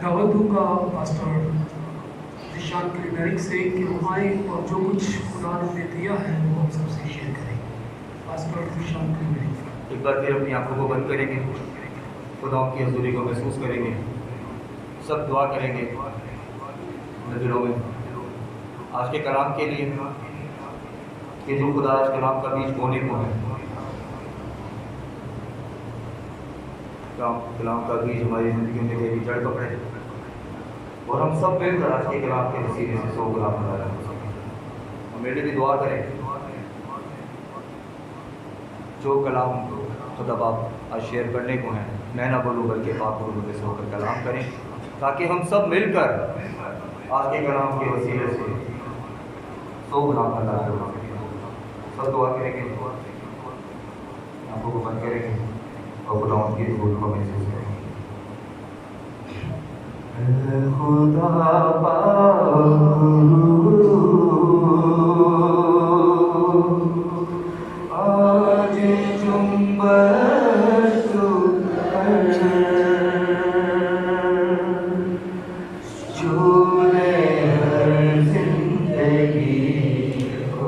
दावत दूंगा पास्टर निशान के लिरिक्स से कि वो आए और जो कुछ खुदा ने दिया है वो हम सबसे शेयर करें। पास्टर निशान के लिरिक्स एक बार फिर अपनी आंखों को बंद करेंगे, खुदा की हजूरी को महसूस करेंगे, सब दुआ करेंगे अपने दिलों में आज के कलाम के लिए कि जो खुदा आज कलाम का बीज बोने को है, कलाम का बीज हमारी ज़िंदगी में गहरी जड़ पकड़े और हम सब मिलकर आज के कलाम के वसीले से 100 गुलाम बना रहे हैं। मेरे लिए भी दुआ करें, जो कलाम खुदा बाप आज शेयर करने को है, मैं ना बोलूँ बल्कि पाक बोलूँ से होकर कलाम करें, ताकि हम सब मिलकर आज के कलाम के वसीले से 100 गुलाम बना रहे हैं। सब दुआ करेंगे, आंखों को बंद करेंगे और खुदा की हजूरी को महसूस करेंगे। खुदा आज जुम्बश झूले हर जिंदगी को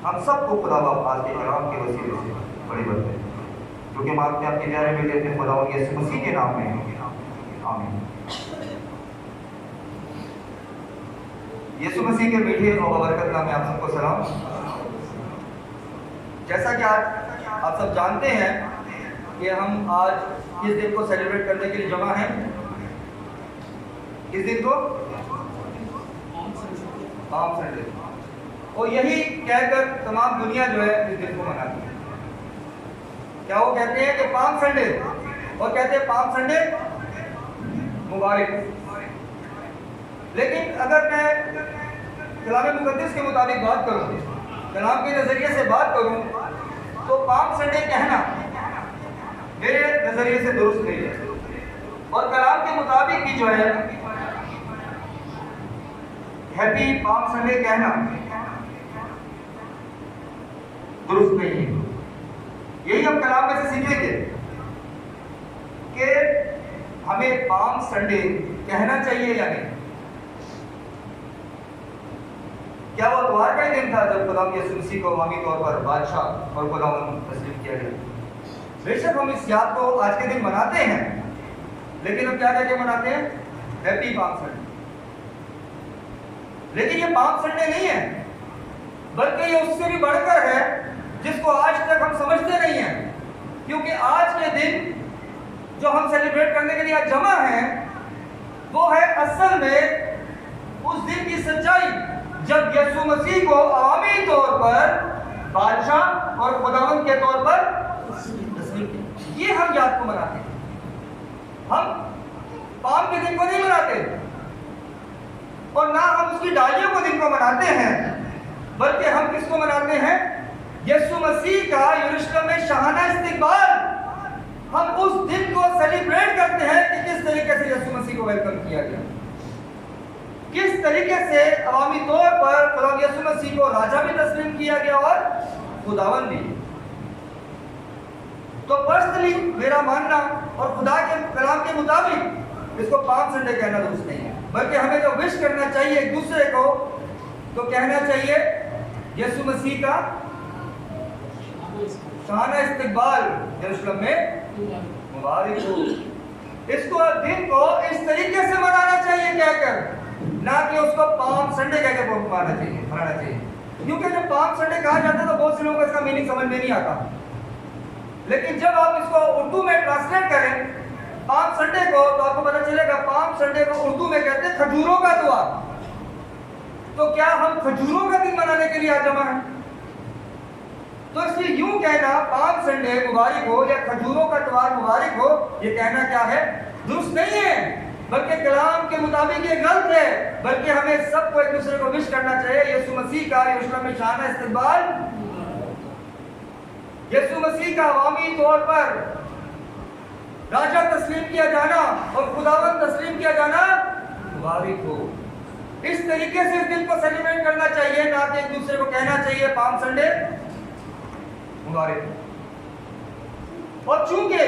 हम सबको खुदा बाप आज के कलाम के वसीले से बड़ी बरकत है, क्योंकि हम आपके अपने प्यारे बेटे अपने खुदा यीशु मसीह के नाम में आमीन। यीशु मसीह के मीठे और बरकत नाम में आप सबको सलाम। जैसा कि आज आप सब जानते हैं कि हम आज किस दिन को सेलिब्रेट करने के लिए जमा हैं, किस दिन को? Palm Sunday. और यही कहकर तमाम दुनिया जो है इस दिन को मनाती है। क्या वो कहते हैं कि पाम संडे, और कहते हैं पाम संडे मुबारक। लेकिन अगर मैं कलाम मुकद्दस के मुताबिक बात करूं, कलाम के नजरिए से बात करूं, तो पाम संडे कहना मेरे नजरिए से दुरुस्त नहीं है। और कलाम के मुताबिक भी जो है हैप्पी पाम संडे कहना दुरुस्त नहीं है। यही हम कलाम में से सीखेंगे कि हमें पाम संडे कहना चाहिए या नहीं। क्या वो इतवार का ही दिन था जब खुदा यीशु मसीह को अवामी तौर पर बादशाह और खुदावन तस्लीम किया गया। बेशक हम इस याद को आज के दिन मनाते हैं, लेकिन हम क्या कहकर मनाते हैं? Happy palm Sunday. लेकिन ये पाम संडे नहीं है, बल्कि ये उससे भी बढ़कर है जिसको आज तक हम समझते नहीं हैं। क्योंकि आज के दिन जो हम सेलिब्रेट करने के लिए आज जमा हैं, वो है असल में उस दिन की सच्चाई जब यीशु मसीह को आमी तौर पर बादशाह और खुदावंद के तौर पर तस्लीम किया। ये हम याद को मनाते हैं। हम पाम के दिन को नहीं मनाते और ना हम उसकी डालियों को दिन को मनाते हैं, बल्कि हम किसको मनाते हैं? यीशु मसीह का यरूशलेम में शाहाना इस्तकबाल। हम उस दिन को सेलिब्रेट करते हैं कि किस तरीके से यीशु मसीह को वेलकम किया गया, किस तरीके से अवामी तौर पर खुदा यीशु मसीह को राजा भी तस्लीम किया गया और खुदावन भी। तो पर्सनली मेरा मानना और खुदा के कलाम के मुताबिक इसको पाम संडे कहना दुरुस्त नहीं है, बल्कि हमें जो विश करना चाहिए एक दूसरे को, तो कहना चाहिए यीशु मसीह का शाहाना इस्तकबाल यरूशलेम में मुबारक हो। इसको दिन को इस तरीके से मनाना चाहिए कहकर, ना कि उसको पाम संडे कहकर मनाना चाहिए। क्योंकि जब पाम संडे कहा जाता है तो बहुत से लोगों को इसका मीनिंग समझ में नहीं आता। लेकिन जब आप इसको उर्दू में ट्रांसलेट करें पाम संडे को, तो आपको पता चलेगा पाम संडे को उर्दू में कहते हैं खजूरों का त्योहार। तो क्या हम खजूरों का दिन मनाने के लिए आज जमा हैं? तो इसलिए यूं कहना पाम संडे मुबारक हो या खजूरों का त्योहार मुबारक हो, ये कहना क्या है? दुरुस्त नहीं है, बल्कि कलाम के मुताबिक ये गलत है। बल्कि हमें सबको एक दूसरे को विश करना चाहिए यीशु मसीह का यरूशलेम में शाहाना इस्तकबाल, यीशु मसीह का अवामी तौर पर राजा तस्लीम किया जाना और खुदावंद तस्लीम किया जाना मुबारक हो। इस तरीके से इस दिन को सेलिब्रेट करना चाहिए, ना कि एक दूसरे को कहना चाहिए पाम संडे मुबारक। और चूंकि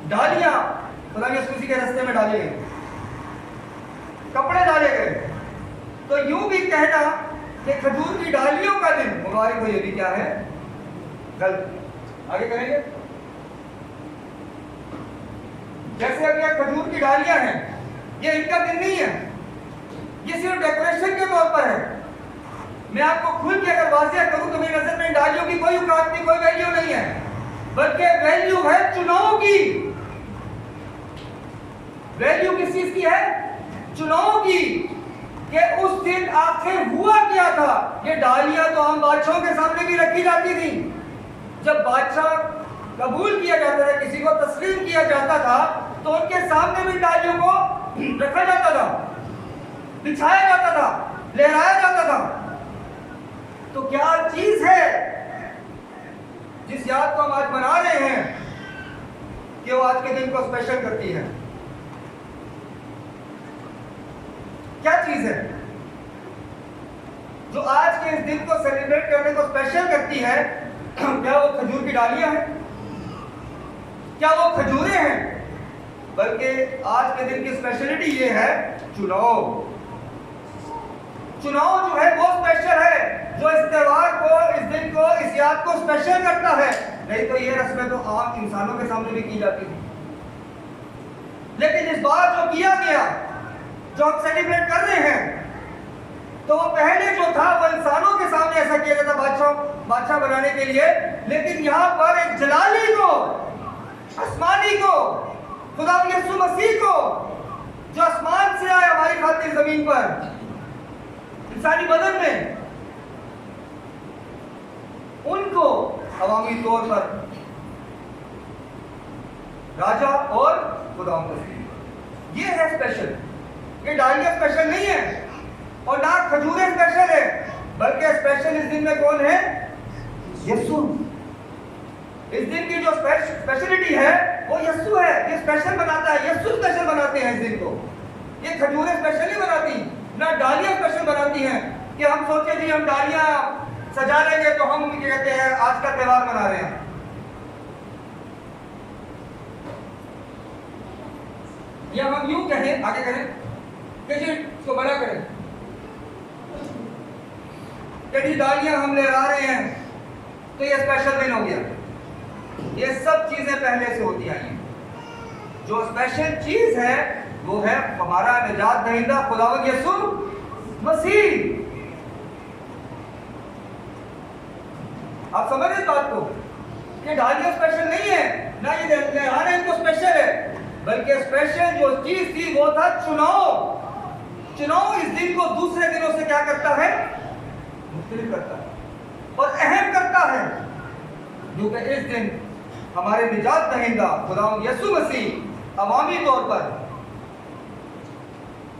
डालियां खुदा यीशु मसीह के रास्ते में डाले गए, कपड़े डाले गए, तो यूं भी कहना कि खजूर की डालियों का दिन मुबारक हो, ये भी क्या है? गलत। आगे करेंगे। जैसे अब ये खजूर की डालियां हैं, ये इनका दिन नहीं है, ये सिर्फ डेकोरेशन के तौर पर है। मैं आपको खुल के अगर वाज़िया करूं तो मेरी नजर में इन डालियों की कोई औकात नहीं, कोई वैल्यू नहीं है, बल्कि वैल्यू है चुनाव की। वैल्यू किस चीज की है? चुनाव की। कि उस दिन आखिर हुआ क्या था? ये डालियां तो आम बादशाहों के सामने भी रखी जाती थी। जब बादशाह कबूल किया जाता था, किसी को तस्लीम किया जाता था, तो उनके सामने भी डालियों को रखा जाता था, बिछाया जाता था, लहराया जाता था। तो क्या चीज है जिस याद को हम आज मना रहे हैं कि वो आज के दिन को स्पेशल करती है? क्या चीज है जो आज के इस दिन को सेलिब्रेट करने को स्पेशल करती है? क्या वो खजूर की डालियां हैं? क्या वो खजूरें हैं? बल्कि आज के दिन की स्पेशलिटी ये है चुनाव। चुनाव जो है वो स्पेशल है, जो इस त्योहार को, इस दिन को, इस याद को स्पेशल करता है। नहीं तो ये रस्में तो आम इंसानों के सामने भी की जाती थी, लेकिन इस बार जो किया गया, जो हम सेलिब्रेट कर रहे हैं, तो वो पहले जो था वो इंसानों के सामने ऐसा किया जाता बादशाह बनाने के लिए। लेकिन यहाँ पर एक जलाली को, आसमानी को, खुदा यीशु मसीह को, जो आसमान से आए हमारी खातिर जमीन पर इंसानी बदन में, उनको अवामी तौर पर राजा और खुदा ये है स्पेशल। ये डालियां स्पेशल नहीं है और ना खजूरें स्पेशल है, बल्कि स्पेशल इस दिन में कौन है? यीशु। इस दिन की जो स्पेशलिटी है वो यीशु है। ये स्पेशल बनाता है, यीशु स्पेशल बनाते हैं इस दिन को। ये खजूरें स्पेशल नहीं बनाती, ना डालियां स्पेशल बनाती हैं कि हम सोचे जी हम डालियां सजा लेंगे तो हम क्या कहते हैं आज का त्यौहार मना रहे हैं। या हम यूं कहें, आगे करें कि जी इसको बड़ा करें कि जी डालियां हम लहरा रहे हैं तो ये स्पेशल दिन हो गया। ये सब चीजें पहले से होती आई हैं। जो स्पेशल चीज है वो है हमारा निजात दहिंदा खुदावंद यीशु मसीह। आप समझ इस बात को कि डालियां स्पेशल नहीं है, ना ये लहरा रहे हैं तो स्पेशल है, बल्कि स्पेशल जो चीज थी वो था चुनाव। चुनाव इस दिन को दूसरे दिनों से क्या करता है, मुख्तलिफ करता है और अहम करता है, क्योंकि इस दिन हमारे निजात दहिंदा खुदावंद यीशु मसीह अवामी तौर पर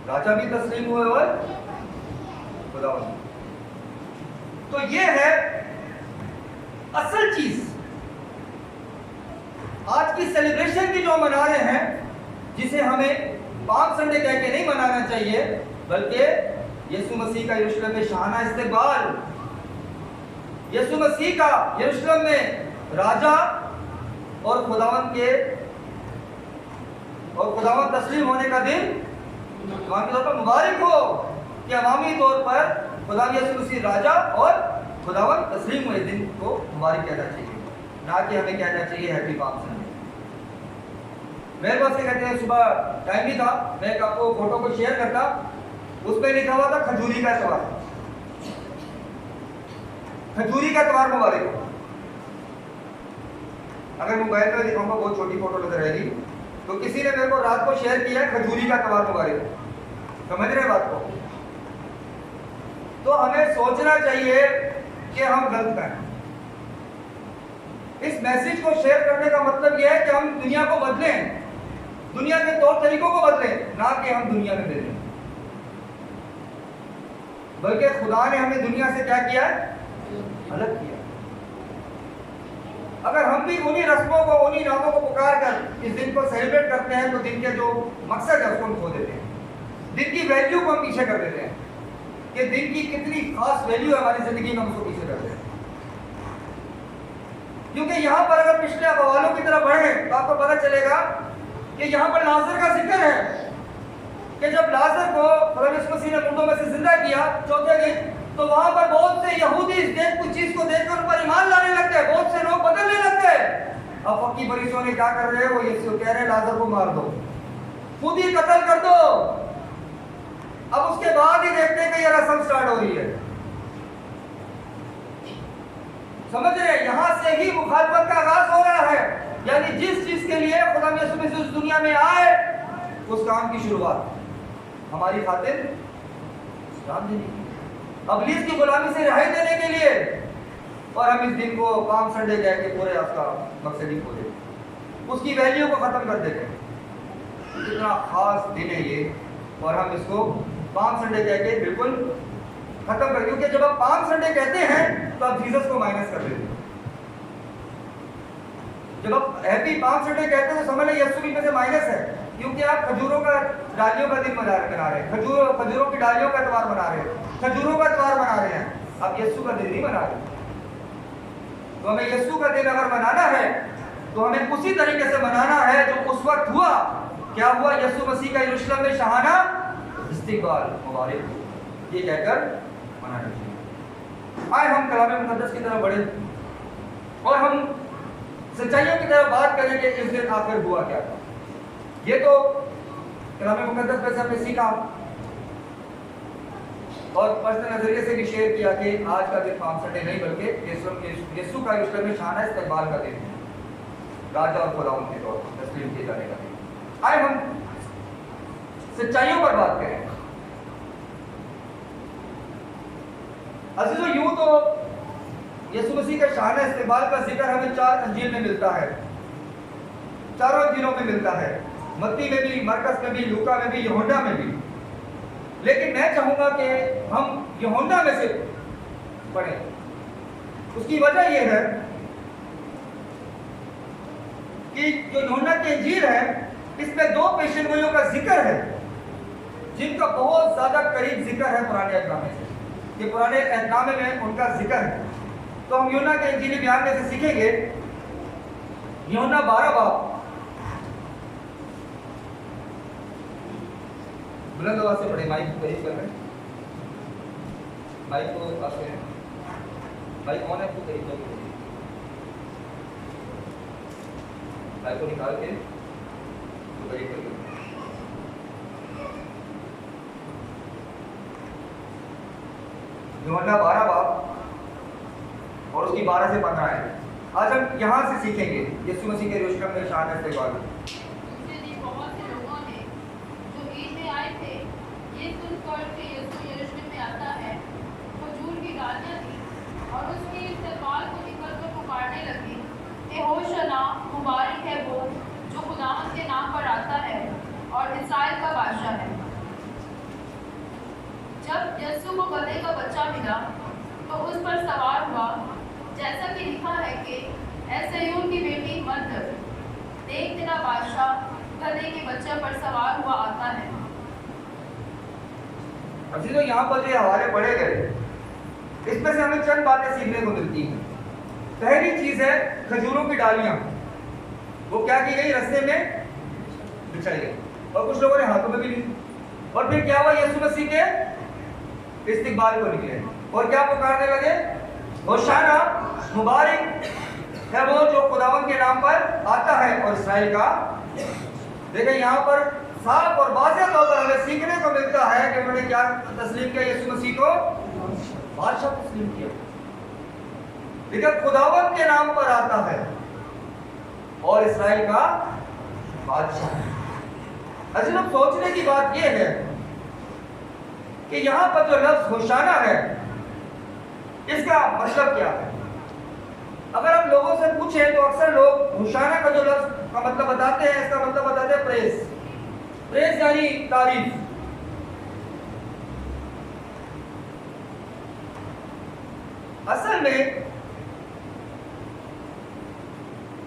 राजा भी तस्लीम हुए और खुदावंद। तो ये है असल चीज। आज की सेलिब्रेशन की जो मना रहे हैं, जिसे हमें पाम संडे कह के नहीं मनाना चाहिए, बल्कि यीशु मसीह का यरूशलेम में शाहाना इस्तकबाल, यीशु मसीह का यरूशलेम में राजा और खुदावंद तस्लीम होने का दिन अवामी तौर पर मुबारक हो कि अवामी तौर पर खुदावंद यीशु मसीह राजा और खुदावंद तस्लीम हुए दिन को मुबारक कहना चाहिए, ना कि हमें कहना चाहिए हैप्पी पाम संडे। मेरे पास से कहते हैं सुबह टाइम नहीं था, मैं आपको फोटो को शेयर करता, उस पर लिखा हुआ था खजूरी का त्योहार, खजूरी का त्योहार मुबारक हो। अगर मोबाइल में दिखाऊंगा बहुत छोटी फोटो नजर रहेगी, तो किसी ने मेरे को रात को शेयर किया खजूरी का त्योहार मुबारक हो। समझ रहे बात को? तो हमें सोचना चाहिए कि हम गलत करें। इस मैसेज को शेयर करने का मतलब यह है कि हम दुनिया को बदलें, दुनिया के तौर तरीकों को बदलें, ना कि हम दुनिया में बदलें। बल्कि खुदा ने हमें दुनिया से क्या किया है, अलग किया। अगर हम भी उन्हीं रस्मों को, उन्हीं नामों को पुकार कर इस दिन को सेलिब्रेट करते हैं, तो दिन के जो मकसद है उसको हम खो देते हैं, दिन की वैल्यू को हम पीछे कर देते हैं कि दिन की कितनी खास वैल्यू है हमारी जिंदगी में, हम उसको पीछे कर देते हैं। क्योंकि यहाँ पर अगर पिछले अहवालों की तरफ बढ़े तो आपको पता चलेगा कि यहाँ पर लाजर का जिक्र है कि जब लाजर को प्रभु यीशु मसीह ने मुर्दों में से जिंदा किया चौथे दिन, तो वहां पर बहुत से यहूदी इस कुछ चीज को देखकर उन पर ईमान लाने लगते हैं, बहुत से लोग बदलने लगते हैं। अब फक्की फरीसियों ने क्या कर रहे हैं, वो यीशु कह रहे हैं लाजर को मार दो, खुद ही कत्ल कर दो। अब उसके बाद ही देखते हैं कि यह रस्म स्टार्ट हो रही है। समझ रहे हैं? यहां से ही मुखालफत का आगाज हो रहा है, यानी जिस चीज के लिए खुदा यीशु मसीह इस दुनिया में आए उस काम की शुरुआत हमारी खातिर इस्लाम देने की, इब्लीस की गुलामी से रिहाई देने के लिए, और हम इस दिन को पाम संडे कह के पूरे उसका मकसद ही खो देते, उसकी वैल्यू को खत्म कर देते हैं। कितना खास दिन है ये, और हम इसको पाम संडे कह के बिल्कुल खत्म कर, क्योंकि जब आप पाम संडे कहते हैं तो आप जीसस को माइनस कर देते हैं। जब आप हैप्पी पाम संडे कहते हैं तो समझ लें यीशु में से माइनस है, क्योंकि आप खजूरों का डालियों का दिन मना रहे हैं, खजूरों की डालियों का त्योहार मना रहे हैं, खजूरों का त्योहार मना रहे हैं, आप यीशु का दिन नहीं मना रहे। तो हमें यीशु का दिन अगर मनाना है तो हमें उसी तरीके से मनाना है जो उस वक्त हुआ। क्या हुआ? यीशु मसीह का यरूशलेम में शाहाना इस्तकबाल मुबारक हो, ये कहकर मनाना चाहिए। आए हम कलाम मुकद्दस की तरफ बढ़े और हम सच्चाइयों की तरफ बात करें कि इस दिन आखिर हुआ क्या था। ये तो कलाम मुकद्दस में से हमने सीखा और पर्सनल नजरिए से भी शेयर किया कि आज का दिन पाम संडे नहीं, बल्कि यीशु का यरूशलेम में शाहाना इस्तकबाल का दिन है, राजा और खुदावंद के तौर पर तस्लीम किए जाने का दिन। आए हम सच्चाइयों पर बात करें। अजीजों, यूं तो यीशु मसीह का शाहाना इस्तकबाल का जिक्र हमें 4 अंजील में मिलता है, चारों अंजीलों में मिलता है, मत्ती में भी, मरकस में भी, लूका में भी, यूहन्ना में भी। लेकिन मैं चाहूंगा कि हम यूहन्ना में से पढ़ें। उसकी वजह यह है कि जो यूहन्ना की अंजील है इसमें 2 पेशेनगोइयों का जिक्र है जिनका बहुत ज्यादा करीब जिक्र है पुराने अहद नामे से। कि पुराने अहदनामे में उनका जिक्र है। तो हम यूहन्ना के इंजीली बयान में से सीखेंगे, यूहन्ना 12 बाब, बुलंद आवाज से पढ़े, माइक करीब कर रहे हैं, माइक को पास करें, माइक ऑन है तो करीब कर, माइक को निकाल के तो करीब कर। यूहन्ना 12 बाब और उसकी 12 से 15 है। आज हम यहाँ से सीखेंगे यीशु मसीह के यरूशलेम में शान इस्तेमाल। दूसरे दिन बहुत से लोगों ने जो ईद में आए थे ये सुनकर कि यीशु यरूशलेम में आता है, खजूर की डालियाँ दी और उसके इस्तेमाल को निकलकर पुकारने लगे कि होशाना, मुबारक है वो जो खुदावंद के नाम पर आता है और इस्राएल का बादशाह है। जब यीशु को गधे का बच्चा मिला तो उस पर सवार हुआ, जैसा कि लिखा है कि ऐ सिय्योन की बेटी मत डर, देख तेरा बादशाह गधे के बच्चे पर सवार हुआ आता है। अब तो यहाँ पर जो हवाले पढ़े गए, इसमें से हमें चंद बातें सीखने को मिलती हैं। पहली चीज है खजूरों की डालियां, वो क्या की गई, रस्ते में बिछाई गई और कुछ लोगों ने हाथों में भी ली। और फिर क्या हुआ, यीशु मसीह के इस्तिकबाल को निकले और क्या पुकारने लगे, होशाना, मुबारक है वो जो खुदावंद के नाम पर आता है और इस्राएल का। देखिए यहाँ पर साफ और वाज़ेह तौर पर हमें सीखने को मिलता है कि उन्होंने क्या तस्लीम किया, यीशु मसीह को बादशाह तस्लीम किया। लेकिन खुदावंद के नाम पर आता है और इस्राएल का बादशाह है। अजीब सोचने की बात यह है कि यहां पर जो लफ्ज होशाना है, इसका मतलब क्या है। अगर हम लोगों से पूछें तो अक्सर लोग होशाना का जो लफ्ज का मतलब बताते हैं, इसका मतलब बताते हैं प्रेस। प्रेस यानी तारीफ। असल में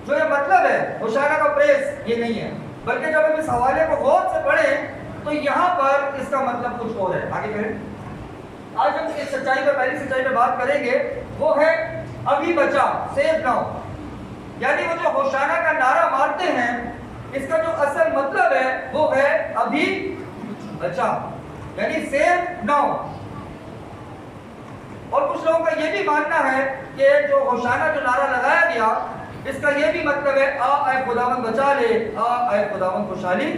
जो ये मतलब है होशाना का प्रेस, ये नहीं है, बल्कि जब हम इस हवाले को गौर से पढ़ें तो यहाँ पर इसका मतलब कुछ और है। आगे करें। आज हम इस सच्चाई पर, पहली सच्चाई पर बात करेंगे, वो है अभी बचा, सेव नाउ। यानी वो जो होशाना का नारा मारते हैं, इसका जो असल मतलब है वो है अभी बचा, यानी सेव नाउ। और कुछ लोगों का ये भी मानना है कि जो होशाना जो नारा लगाया गया, इसका ये भी मतलब है आ आए खुदावंद बचा ले, आ आए खुदावंद खुशहाली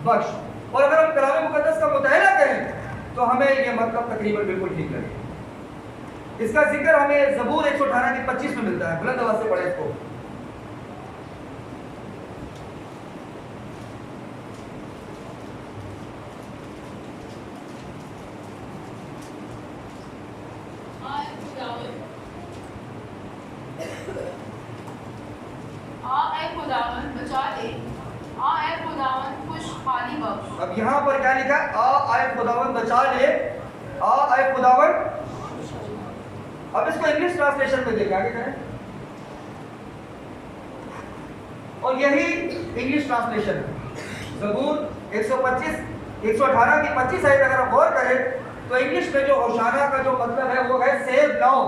बख्श। और अगर हम कलाम मुकद्दस का मुताला करें तो हमें ये मतलब तकरीबन बिल्कुल ठीक लगेगा। इसका जिक्र हमें ज़बूर 118 की 25 में मिलता है। बुलंद आवाज से पढ़े इसको। अब यहाँ पर क्या लिखा है, आ आए खुदावंद बचा ले, आ आए खुदावंद। अब इसको इंग्लिश ट्रांसलेशन में देखें, आगे करें। और यही इंग्लिश ट्रांसलेशन है। ज़बूर 125 118 की 25 आयत अगर आप गौर करें तो इंग्लिश में जो होशाना का जो मतलब है वो है सेव नाउ।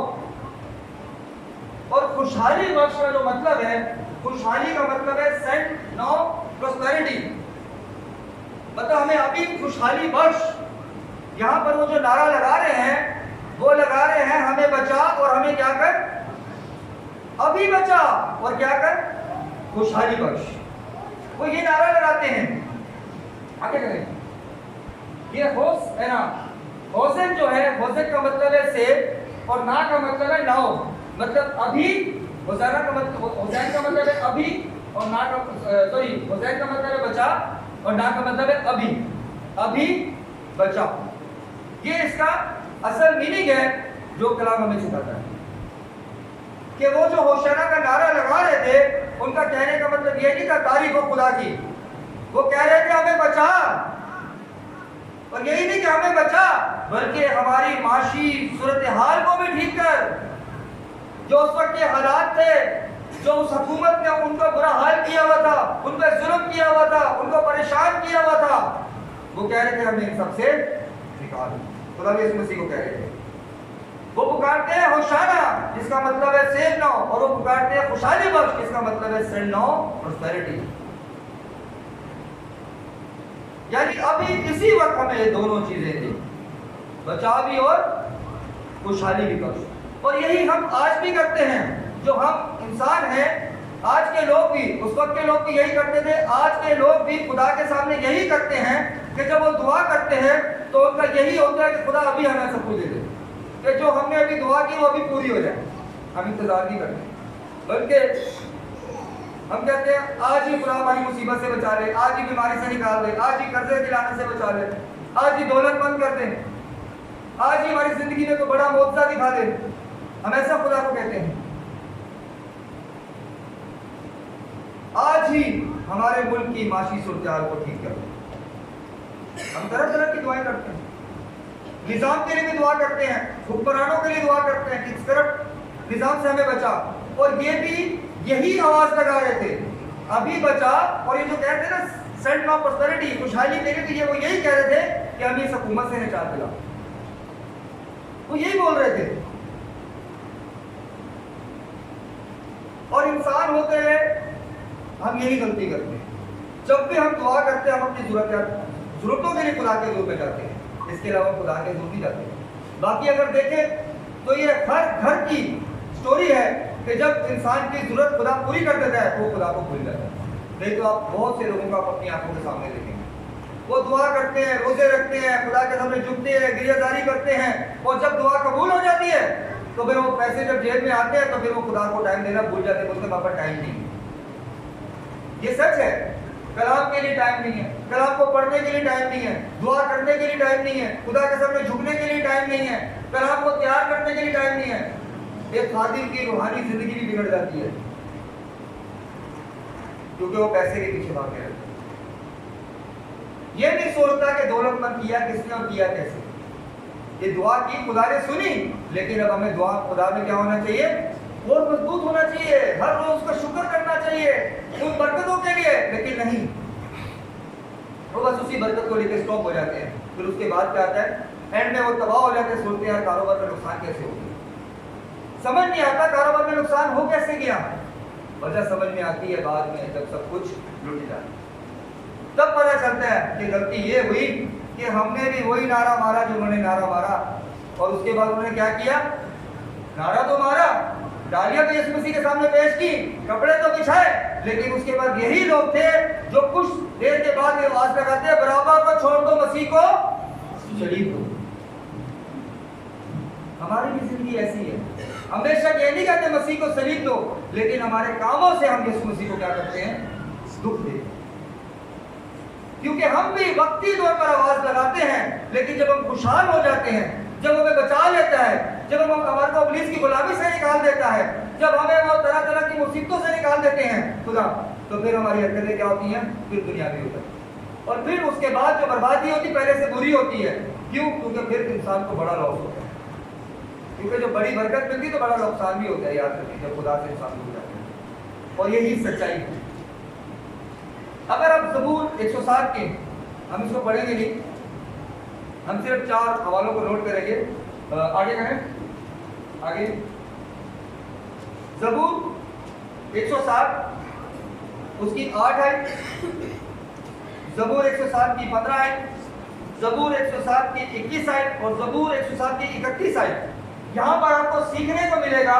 और खुशहाली बख्श का जो मतलब है, खुशहाली का मतलब है सेंड नाउ प्रॉस्पेरिटी, मतलब हमें अभी खुशहाली बख्श। यहाँ पर वो जो नारा लगा रहे हैं, वो लगा रहे हैं हमें बचा और हमें क्या कर, अभी बचा और क्या कर, खुशहाली बख्श। वो ये नारा लगाते हैं। आगे करें। ये होस है ना, होसेन जो है, होसेन का मतलब है सेव और ना का मतलब है नाउ, मतलब अभी। होसाना का मतलब, होसैन का मतलब है अभी और ना का सॉरी होसैन का मतलब है बचा और ना का मतलब है अभी, अभी बचा। ये इसका असल मीनिंग है जो कलाम हमें सिखाता है कि वो जो होशाना का नारा लगा रहे थे, उनका कहने का मतलब ये नहीं था तारीफ हो खुदा की। वो कह रहे थे हमें बचा, और यही नहीं कि हमें बचा, बल्कि हमारी माशी सूरत हाल को भी ठीक कर। जो उस वक्त के हालात थे, जो उस हुकूमत ने उनका बुरा हाल किया हुआ था, उन पर जुल्म किया हुआ था, उनको परेशान किया हुआ था, वो कह रहे थे हमें इन सबसे निकाल। खुदा भी इस मसीह को कह रहे थे। वो पुकारते हैं होशाना, जिसका मतलब है सेव नाउ, और वो पुकारते हैं खुशहाली बख्श, जिसका मतलब है सेंड नाउ प्रॉस्पेरिटी। यानी अभी इसी वक्त हमें ये दोनों चीजें दी, बचाव भी और खुशहाली भी बख्श। और यही हम आज भी करते हैं। जो हम इंसान हैं, आज के लोग भी, उस वक्त के लोग भी यही करते थे, आज के लोग भी खुदा के सामने यही करते हैं कि जब वो दुआ करते हैं तो उनका यही होता है कि खुदा अभी हमें सब कुछ दे दे, कि जो हमने अभी दुआ की वो अभी पूरी हो जाए। हम इंतजार नहीं करते, बल्कि हम कहते हैं आज ही खुदा हमारी मुसीबत से बचा ले, आज ही बीमारी से निकाल दे, आज ही कर्जे दिलाने से बचा ले, आज ही दौलतमंद कर दे, आज ही हमारी जिंदगी में कोई बड़ा मौजज़ा दिखा दे। हम ऐसा खुदा को कहते हैं। आज ही हमारे मुल्क की माशी सूरत को ठीक कर दे। हम तरह तरह की दुआएं करते हैं, निजाम के लिए भी दुआ करते हैं, हुक्मरानों के लिए दुआ करते हैं कि इस करप्ट निजाम से हमें बचा। और ये भी यही आवाज लगा रहे थे, अभी बचा। और ये जो कहते हैं ना सेंड नाउ प्रॉस्पेरिटी, खुशहाली के लिए, तो ये वो यही कह रहे थे कि हमें इस हुकूमत से निजात दिला। वो यही बोल रहे थे। और इंसान होते हैं, हम यही गलती करते हैं। जब भी हम दुआ करते हैं, हम अपनी जरूरतों के लिए खुदा के हज़ूर में जाते हैं, इसके अलावा खुदा के हज़ूर नहीं जाते। बाकी अगर देखें तो ये हर घर की स्टोरी है कि जब इंसान की जरूरत खुदा पूरी कर देता है तो वो खुदा को भूल जाता है। नहीं तो आप बहुत से लोगों को आप अपनी आंखों के सामने देखेंगे, वो दुआ करते हैं, रोजे रखते हैं, खुदा के सामने झुकते हैं, गिरजारी करते हैं, और जब दुआ कबूल हो जाती है तो फिर वो पैसे जब जेब में आते हैं तो फिर वो खुदा को टाइम देना भूल जाते हैं, उसके पापा टाइम नहीं। ये सच है। कलाम के लिए टाइम नहीं है, कलाम को पढ़ने के लिए टाइम नहीं है, दुआ करने के लिए टाइम नहीं है, खुदा के सामने झुकने के लिए टाइम नहीं है, कलाम को तैयार करने के लिए टाइम नहीं है। एक खादिम की रूहानी जिंदगी भी बिगड़ जाती है क्योंकि वो पैसे के पीछे भागे रहते हैं। ये नहीं सोचता कि दौलतमंद किया किसने और किया कैसे। ये दुआ की, खुदा ने सुनी, लेकिन अब हमें दुआ खुदा में क्या होना चाहिए, और मजबूत होना चाहिए, हर रोज उसका शुक्र करना चाहिए उन बरकतों के लिए। लेकिन नहीं, वो बस उसी बरकत को लेकर स्टॉप हो जाते हैं। फिर उसके बाद क्या आता है, एंड में वो तबाह हो जाते हैं, सोचते हैं कारोबार में नुकसान कैसे हो गया। समझ नहीं आता कारोबार में नुकसान हो कैसे गया। वजह समझ में आती है बाद में, जब सब कुछ लुट जाता है, तब पता चलता है कि गलती ये हुई कि हमने भी वही नारा मारा जो उन्होंने नारा मारा। और उसके बाद उन्होंने क्या किया, नारा तो मारा, डालियां तो यीशु मसीह के सामने पेश की, कपड़े तो बिछाए, लेकिन उसके बाद यही लोग थे जो कुछ देर के बाद ये आवाज लगाते हैं, बराबर को छोड़ दो, मसीह को सलीब दो। हमारी भी जिंदगी ऐसी है, हमेशा ये नहीं कहते मसीह को सलीब दो, लेकिन हमारे कामों से हम यीशु मसीह को क्या करते हैं, दुख देते हैं। क्योंकि हम भी वक्ती तौर पर आवाज लगाते हैं, लेकिन जब हम खुशहाल हो जाते हैं, जब हमें बचा लेता है, जब हम हमारे को इब्लीस की गुलामी से निकाल देता है, जब हमें वो तरह तरह की मुसीबतों से निकाल देते हैं खुदा, तो फिर हमारी हरकतें क्या होती हैं, फिर दुनियावी होता है। और फिर उसके बाद जो बर्बादी होती पहले से बुरी होती है। क्यों? क्योंकि फिर इंसान को बड़ा लॉस होता है। क्योंकि जब बड़ी बरकत मिलती तो बड़ा नुकसान भी होता है, याद रखिए, जब खुदा से इंसान दूर जाता है। और यही सच्चाई है। अगर आप ज़बूर 107 के, हम इसको पढ़ेंगे नहीं, हम सिर्फ 4 हवालों को नोट करेंगे। आगे करें, आगे ज़बूर 107 उसकी 8 है, ज़बूर 107 की 15 है, ज़बूर 107 की 21 है और ज़बूर 107 की 31 है। यहाँ पर आपको सीखने को मिलेगा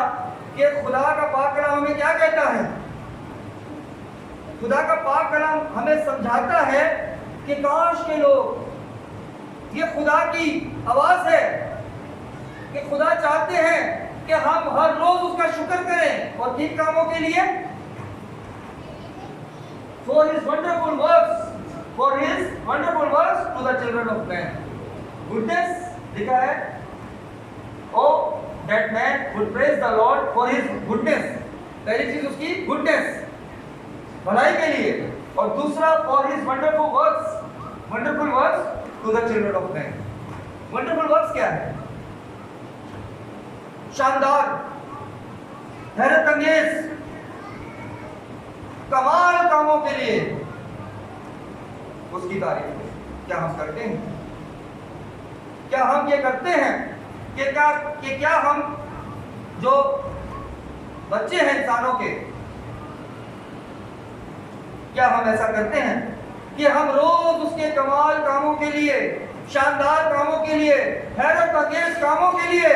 कि खुदा का पाक कलाम हमें क्या कहता है। खुदा का पाक कलाम हमें समझाता है कि काश के लोग, ये खुदा की आवाज है कि खुदा चाहते हैं कि हम हर रोज उसका शुक्र करें और ठीक कामों के लिए, for his wonderful works to the children of man. Goodness लिखा है, oh that man would praise the Lord for his goodness। पहली चीज उसकी goodness, भलाई के लिए, और दूसरा for his wonderful works to the children of man। wonderful works क्या है? शानदार, हैरत अंगेज, कमाल कामों के लिए उसकी तारीफ। क्या हम करते हैं? क्या हम ये करते हैं कि क्या हम जो बच्चे हैं इंसानों के, क्या हम ऐसा करते हैं कि हम रोज उसके कमाल कामों के लिए, शानदार कामों के लिए, हैरत अंगेज कामों के लिए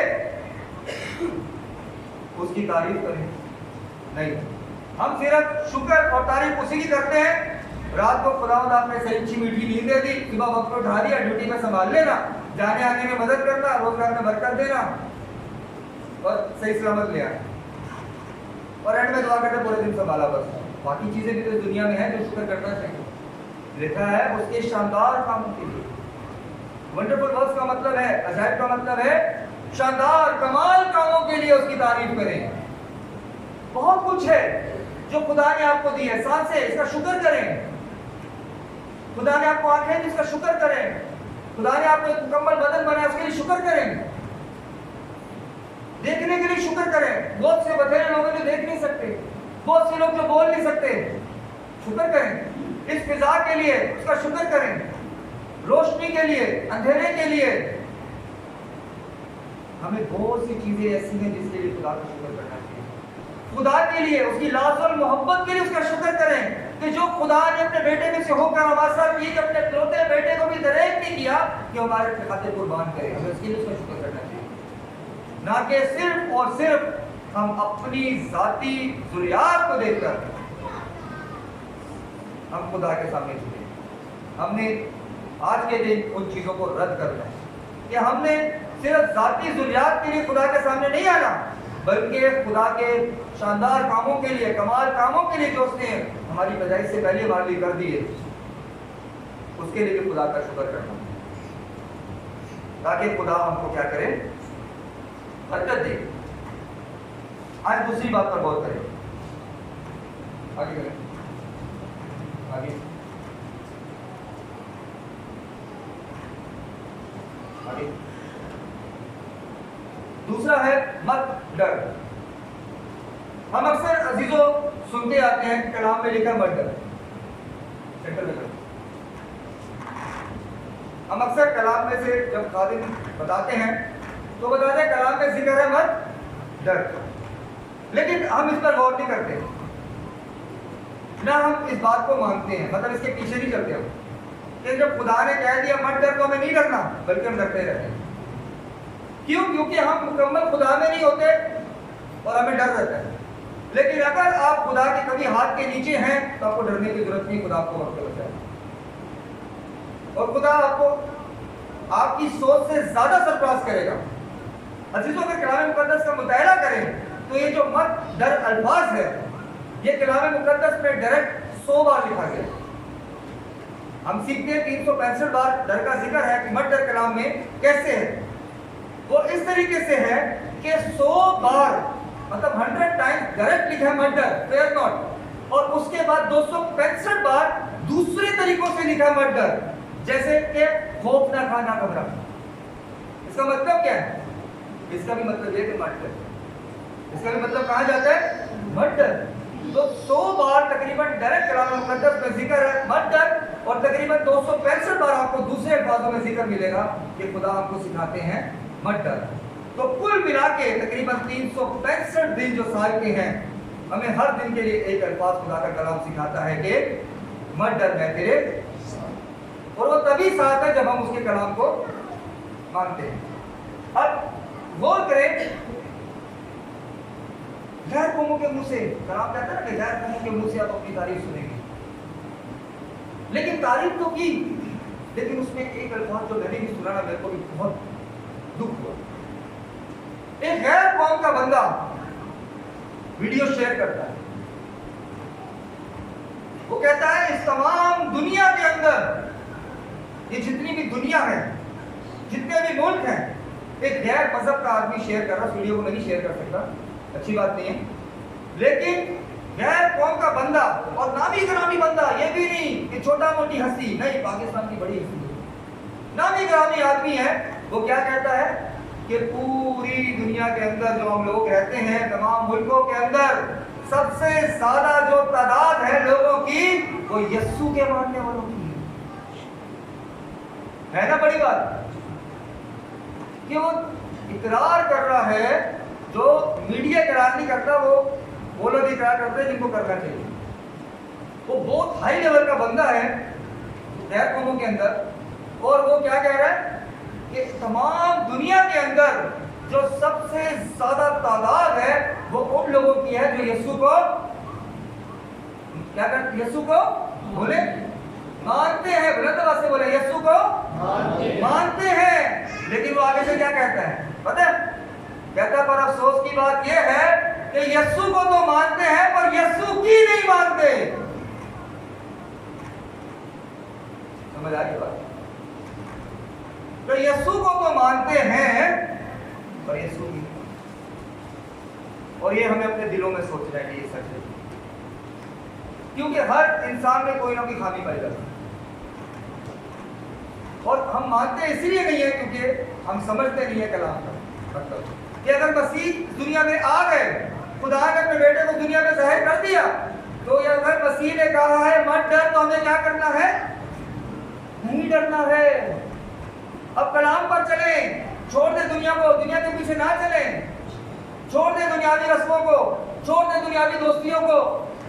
उसकी तारीफ करें? नहीं, हम सिर्फ शुक्र और तारीफ उसी की करते हैं। रात को खुदावंद आपने सही अच्छी मीठी नींद दे दी, सुबह वक्त को उठा दिया, ड्यूटी में संभाल लेना, जाने आने में मदद करना, रोजगार में बरकत देना और सही सलामत ले आना, और एंड में दुआ करते पूरे दिन संभाला बस। बाकी चीजें भी तो दुनिया में है जो शुक्र करना चाहिए। लिखा है उसके शानदार कामों के लिए। वंडरफुल वर्क्स का मतलब है, अजायब का मतलब है शानदार कमाल कामों के लिए उसकी तारीफ करें। बहुत कुछ है जो खुदा ने आपको दी है, सांसें, इसका शुक्र करें। खुदा ने आपको आंखें दी, इसका शुक्र करें। खुदा ने आपको एक मुकम्मल बदन बनाया, उसके लिए शुक्र करें। देखने के लिए शुक्र करें। बहुत से बथेरे लोग जो देख नहीं सकते, बहुत से लोग जो बोल नहीं सकते, शुक्र करें। इस फिजा के लिए उसका शुक्र करें, रोशनी के लिए, अंधेरे के लिए। हमें बहुत सी चीजें ऐसी हैं जिसके लिए खुदा का शुक्र करना चाहिए। खुदा के लिए, उसकी लाज़ुल मोहब्बत के लिए उसका शुक्र करें कि जो खुदा ने अपने बेटे में से होकर नवासा की, कि अपने इकलौते बेटे को भी दरेक नहीं किया कि हमारे खातिर कुर्बान करे। हमें उसके लिए उसका शुक्र करना चाहिए, ना कि सिर्फ और सिर्फ हम अपनी जाती ज़ुरियात को देखकर हम खुदा के सामने झुके। हमने आज के दिन उन चीजों को रद्द करना है कि हमने सिर्फ जाती ज़ुरियात के लिए खुदा के सामने नहीं आना, बल्कि खुदा के शानदार कामों के लिए, कमाल कामों के लिए जो उसने हमारी पैदाइश से पहले हमारे लिए कर दिए, उसके लिए भी खुदा का शुक्र करना, ताकि खुदा हमको क्या करे, बरकत दे। आज दूसरी बात पर गौर करें, आगे करें, आगे आगे। दूसरा है मत डर। हम अक्सर अजीजों सुनते आते हैं कलाम में लिखा मत डर। हम अक्सर कलाम में से जब खादिम बताते हैं तो बताते हैं कलाम में जिक्र है मत डर, लेकिन हम इस पर गौर नहीं करते, ना हम इस बात को मानते हैं, मतलब इसके पीछे नहीं चलते हम। कि जब खुदा ने कह दिया मत डर तो हमें नहीं डरना, बल्कि हम डरते रहते हैं। क्यों? क्योंकि हम मुकम्मल खुदा में नहीं होते और हमें डर रहता है। लेकिन अगर आप खुदा के कभी हाथ के नीचे हैं तो आपको डरने की जरूरत नहीं, खुदा आपको वक्त बचाए और खुदा आपको आपकी सोच से ज्यादा सरप्राइज करेगा। अजीजों, अगर कलाम मुकद्दस का मुतायला करें तो ये जो मत डर अल्फाज है, ये कलाम मुकद्दस में डायरेक्ट 100 बार लिखा गया। हम सीखते हैं 365 बार डर का जिक्र है कि मत डर कलाम में कैसे है। वो इस तरीके से है कि 100 बार मतलब 100 टाइम्स डायरेक्ट लिखा है मत डर, फेयर नॉट, और उसके बाद 265 बार दूसरे तरीकों से लिखा है मत डर, जैसे कि खौफ ना खाना घबरा। इसका मतलब क्या है? इसका भी मतलब ये कि मत डर, इसका भी मतलब कहा जाता है मत डर। तो 100 बार तकरीबन डायरेक्ट कलाम मुकद्दस में जिक्र है मत डर, और तकरीबन 265 बार आपको दूसरे अल्फाजों में जिक्र मिलेगा कि खुदा आपको सिखाते हैं मत डर। तो कुल मिला के तकरीबन 365 दिन जो साल के हैं, हमें हर दिन के लिए एक अल्फाज खुदा का कलाम सिखाता है कि मत डर, मैं तेरे, और वो तभी साथ है जब हम उसके कलाम को मानते हैं। अब गौर करें, गैर कौमों के मुंह से कलाम कहता है ना कि गैर कौमों के मुंह से आप अपनी तारीफ सुनेंगे, लेकिन तारीफ तो की, लेकिन उसमें एक अल्फाज जो मैंने भी सुना, मेरे को भी बहुत दुख हुआ। एक गैर कौम का बंदा वीडियो शेयर करता है, वो कहता है इस तमाम दुनिया के अंदर, ये जितनी भी दुनिया है, जितने भी मुल्क हैं, एक गैर मजहब का आदमी शेयर कर रहा है। वीडियो को मैं नहीं शेयर कर सकता, अच्छी बात नहीं है, लेकिन गैर कौम का बंदा और नामी ग्रामी बंदा, ये भी नहीं कि छोटा मोटी हस्ती, नहीं, पाकिस्तान की बड़ी हस्ती, नामी ग्रामी आदमी है। वो क्या कहता है कि पूरी दुनिया के अंदर जो हम लोग रहते हैं, तमाम मुल्कों के अंदर सबसे ज्यादा जो तादाद है लोगों की, वो यस्सु के मानने वालों की है ना। बड़ी बात कि वो इकरार कर रहा है, जो मीडिया इकरार नहीं करता, वो लोग इकरार करते हैं जिनको करना चाहिए। वो बहुत हाई लेवल का बंदा है गैर कौमों के अंदर, और वो क्या कह रहा है कि तमाम दुनिया के अंदर जो सबसे ज्यादा तादाद है वो उन लोगों की है जो यीशु को क्या करते, यीशु को बोले मानते हैं, बुलंद आवाज से बोले यीशु को मानते हैं। लेकिन वो आगे से क्या कहता है पता है? कहता है पर अफसोस की बात यह है कि यीशु को तो मानते हैं पर यीशु की नहीं मानते। समझ आ गई बात? तो यीशु को तो मानते हैं पर यीशु की, और ये हमें अपने दिलों में सोचना है कि ये सच है, क्योंकि हर इंसान में कोई ना कोई खामी पाई जाती है। और हम मानते इसलिए नहीं है क्योंकि हम समझते नहीं है कलाम का मतलब कि अगर मसीह दुनिया में आ गए, खुदा ने अपने बेटे को दुनिया में जाहिर कर दिया, तो ये अगर मसीह ने कहा है मत डर, तो हमें क्या करना है? नहीं डरना है। अब कलाम पर चले, छोड़ दे दुनिया को, दुनिया के पीछे ना चले, छोड़ दे दुनियावी रस्मों को, छोड़ दे दुनियावी दोस्तियों को,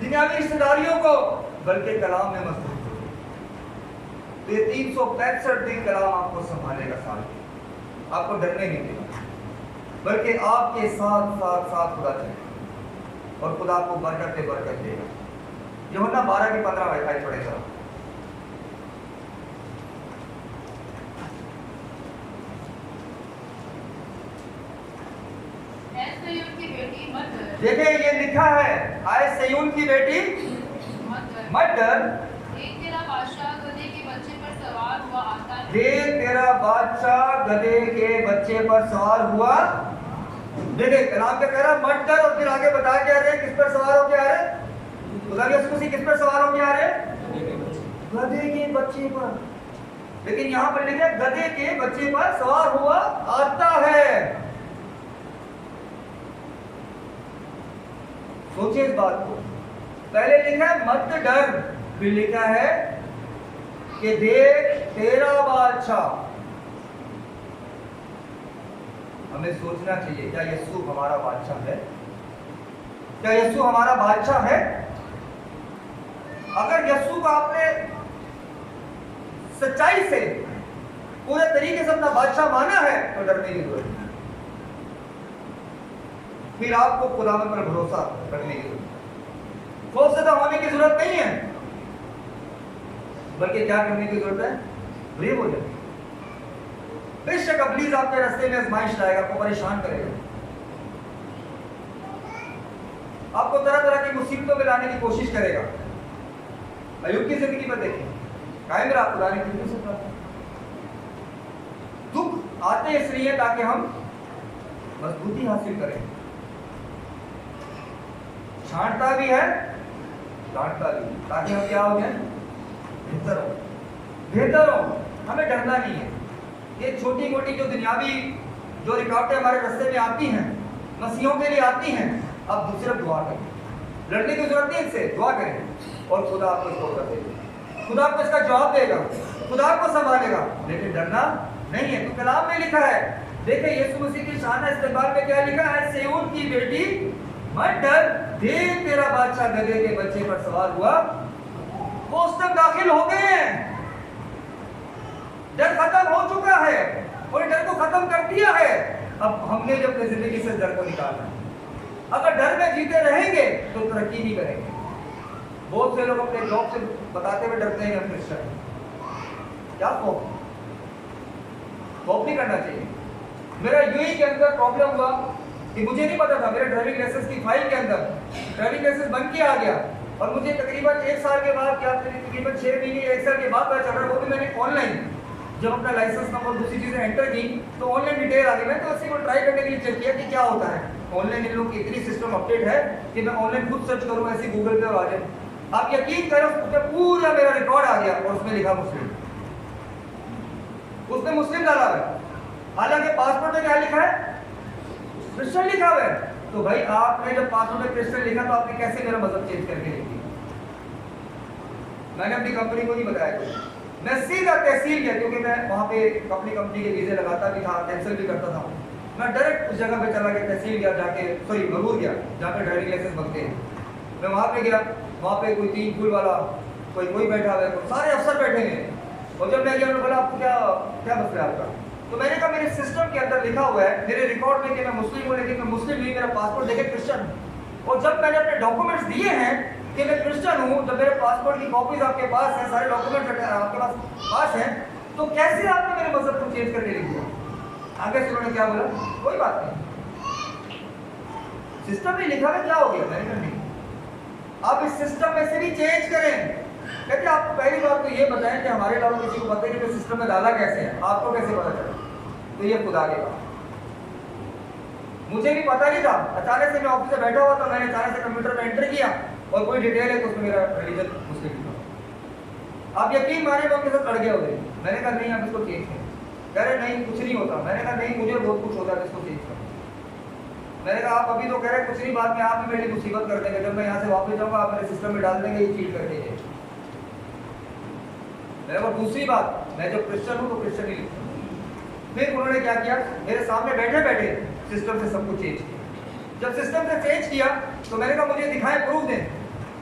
दुनियावी रिश्तेदारियों को, बल्कि कलाम में मस्त। तो ये 365 दिन कलाम आपको संभालेगा, साल आपको डरने नहीं देगा, बल्कि आपके साथ साथ साथ खुदा चलेगा और खुदा आपको बरकत पे बरकत देगा। यूहन्ना 12:15 भाई थोड़े सा देखिए, ये लिखा है आए सयून की बेटी मत डर, देख तेरा बादशाह गधे के बच्चे पर सवार हुआ आता है। देख तेरा बादशाह गधे के बच्चे पर सवार हुआ। देखिए कलाम क्या कह रहा है? मत डर, और फिर आगे बता के आ रहे किस पर सवार होके आ रहे? खुदा यीशु मसीह किस पर सवार होके आ रहे? गधे के बच्चे पर। लेकिन यहाँ पर लिखा है गधे के बच्चे पर सवार हुआ आता है। सोचिए इस बात को, पहले लिखा है मत डर, फिर लिखा है कि देख तेरा बादशाह। हमें सोचना चाहिए, क्या यीशु हमारा बादशाह है? क्या यीशु हमारा बादशाह है? अगर यीशु को आपने सच्चाई से पूरे तरीके से अपना बादशाह माना है तो डरने की जरूरत नहीं, फिर आपको खुदावंद पर भरोसा करने की जरूरत, खौफ ज़दा होने की जरूरत नहीं है, बल्कि क्या करने की जरूरत है? ब्रेव हो जाए। बेशक इब्लीस आपके रास्ते में आजमाइश लाएगा, आपको परेशान करेगा, आपको तरह तरह की मुसीबतों में लाने की कोशिश करेगा। अय्यूब की जिंदगी पर देखिए, कायम रहा खुदा ने कितनी से प्रार्थना। दुख आते इसलिए ताकि हम मजबूती हासिल करें, छांटता भी है डांटता भी, ताकि हम क्या हो जाए? बेहतर हो। हमें डरना नहीं है। ये छोटी मोटी जो दुनियावी जो रुकावटें हमारे रास्ते में आती हैं, मसीहों के लिए आती हैं, अब दूसरे दुआ करें, लड़ने की जरूरत नहीं, इनसे दुआ करें और खुदा आपको इसको कर देगा, खुदा आपको इसका जवाब देगा, खुदा आपको संभालेगा। लेकिन डरना नहीं है। तो कलाम में लिखा है, देखिए यीशु मसीह की शान इस्तेमाल में क्या लिखा है? सिय्योन की बेटी मत डर, देख तेरा बादशाह गधे के बच्चे पर सवार हुआ। वो उस तक दाखिल हो गए हैं, डर खत्म हो चुका है, और डर को खत्म कर दिया है। अब हमने जब अपनी जिंदगी से डर को निकालना है। अगर डर में जीते रहेंगे तो तरक्की नहीं करेंगे। बहुत से लोग अपने जॉब से बताते हुए डरते हैं, हम क्रिश्चियन, क्या खौफ नहीं करना चाहिए। मेरा यूएई के अंदर प्रॉब्लम हुआ कि मुझे नहीं पता था, मेरे ड्राइविंग लाइसेंस की फाइल के अंदर ड्राइविंग लाइसेंस बन के आ गया, और मुझे तकरीबन 1 साल के बाद, क्या तकरीबन 6 महीने 1 साल के बाद पता चल रहा, वो भी मैंने ऑनलाइन जब अपना लाइसेंस नंबर दूसरी चीजें एंटर की तो ऑनलाइन डिटेल आ गई। मैं तो उसी को ट्राई करने के लिए चेक किया कि क्या होता है ऑनलाइन। इन लोगों की इतनी सिस्टम अपडेट है कि मैं ऑनलाइन खुद सर्च करूँ ऐसे गूगल पे और आ जाए। आप यकीन करें, उसमें पूरा मेरा रिकॉर्ड आ गया और उसमें लिखा मुस्लिम, उसमें मुस्लिम डाला है, हालांकि पासपोर्ट में क्या लिखा है? क्रिश्चियन लिखा हुआ है। तो भाई आपने जब पासपोर्ट में क्रिश्चियन लिखा तो आपने कैसे मेरा मजहब चेंज करके लिख दिया? मैंने अपनी कंपनी को नहीं बताया कुछ, मैं सीधा तहसील गया, क्योंकि मैं वहाँ पे अपनी कंपनी के वीज़े लगाता भी था, कैंसिल भी करता था। मैं डायरेक्ट उस जगह पे चला गया, तहसील गया जाके, सॉरी मरूर गया जहाँ पे ड्राइविंग लाइसेंस बनते हैं। मैं वहाँ पे गया, वहाँ पे कोई 3 फूल वाला कोई बैठा हुआ है, सारे अफसर बैठे हैं। और जब मैं गया उन्होंने बोला आपको क्या मसला है आपका? तो मैंने कहा मेरे सिस्टम के अंदर लिखा हुआ है, मेरे रिकॉर्ड में कि मैं मुस्लिम हूँ, लेकिन मैं मुस्लिम नहीं, मेरा पासपोर्ट देखे क्रिश्चियन हूँ। और जब मैंने अपने डॉक्यूमेंट्स दिए हैं कि मैं क्रिश्चियन हूँ, जब मेरे पासपोर्ट की कॉपीज आपके पास हैं, सारे डॉक्यूमेंट्स आपके पास हैं, तो कैसे आपने मेरे मजहब को चेंज करके लिख दिया? आगे से उन्होंने क्या बोला, कोई बात नहीं, सिस्टम में लिखा है, क्या हो गया? मैंने कहा नहीं, आप इस सिस्टम में से भी चेंज करें। कहते आप पहली बात तो ये बताएं कि हमारे अलावा किसी को पता है कि सिस्टम में डाला कैसे है, आपको कैसे पता चला? तो ये खुदा के बात, मुझे भी पता नहीं था। अचानक से मैं ऑफिस में बैठा हुआ था, मैंने अचानक से कंप्यूटर में एंटर किया और कोई डिटेल है तो उसमें मेरा रिलीजन मुस्लिम था। आप यकीन माने मैं उनके साथ लड़ गया उधर। मैंने कहा नहीं आप इसको चेंज करें। कह रहे नहीं कुछ नहीं होता। मैंने कहा नहीं मुझे बहुत कुछ होता है, इसको चेंज करो। मैंने कहा आप अभी तो कह रहे कुछ नहीं, बाद में आप मेरी मुसीबत कर देंगे, जब मैं यहाँ से वापस जाऊँगा आप मेरे सिस्टम में डाल देंगे ये चीट करके। मैंने कहा दूसरी बात, मैं जब क्रिश्चियन हूँ तो क्रिश्चियन ही लिखता हूँ। फिर उन्होंने क्या किया, मेरे सामने बैठे बैठे सिस्टम से सब कुछ चेंज किया। जब सिस्टम से चेंज किया तो मैंने कहा मुझे दिखाएं, प्रूफ दें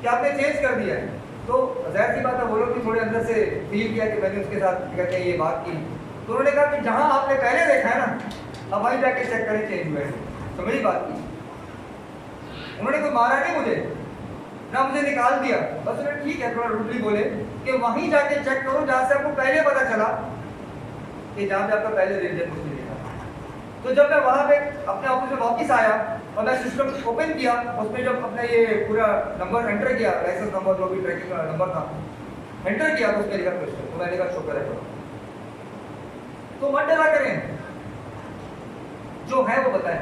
कि आपने चेंज कर दिया है। तो जाहिर सी बात है वो लोग भी थोड़े अंदर से फील किया कि मैंने उसके साथ कहते हैं ये बात की। तो उन्होंने कहा कि जहाँ आपने पहले देखा है ना, अब वहीं जाके चेक करें चेंज हुआ है। समझी बात की? उन्होंने कोई मारा नहीं मुझे ना मुझे निकाल दिया, बस उन्होंने ठीक है थोड़ा रूडली बोले कि वहीं जाके चेक करो जहाँ से आपको पहले पता चला कि जहाँ पे आपका पहले रिलीजन मुस्लिम था। तो जब मैं वहाँ पे अपने ऑफिस में वापस आया और मैं सिस्टम ओपन किया, उसमें जब अपने ये पूरा नंबर एंटर किया, लाइसेंस नंबर जो भी ट्रैकिंग का नंबर था एंटर किया, तो उसमें लिखा क्वेश्चन। तो मैंने कहा शुक्र है, तो मत डरा करें, जो है वो बताएं।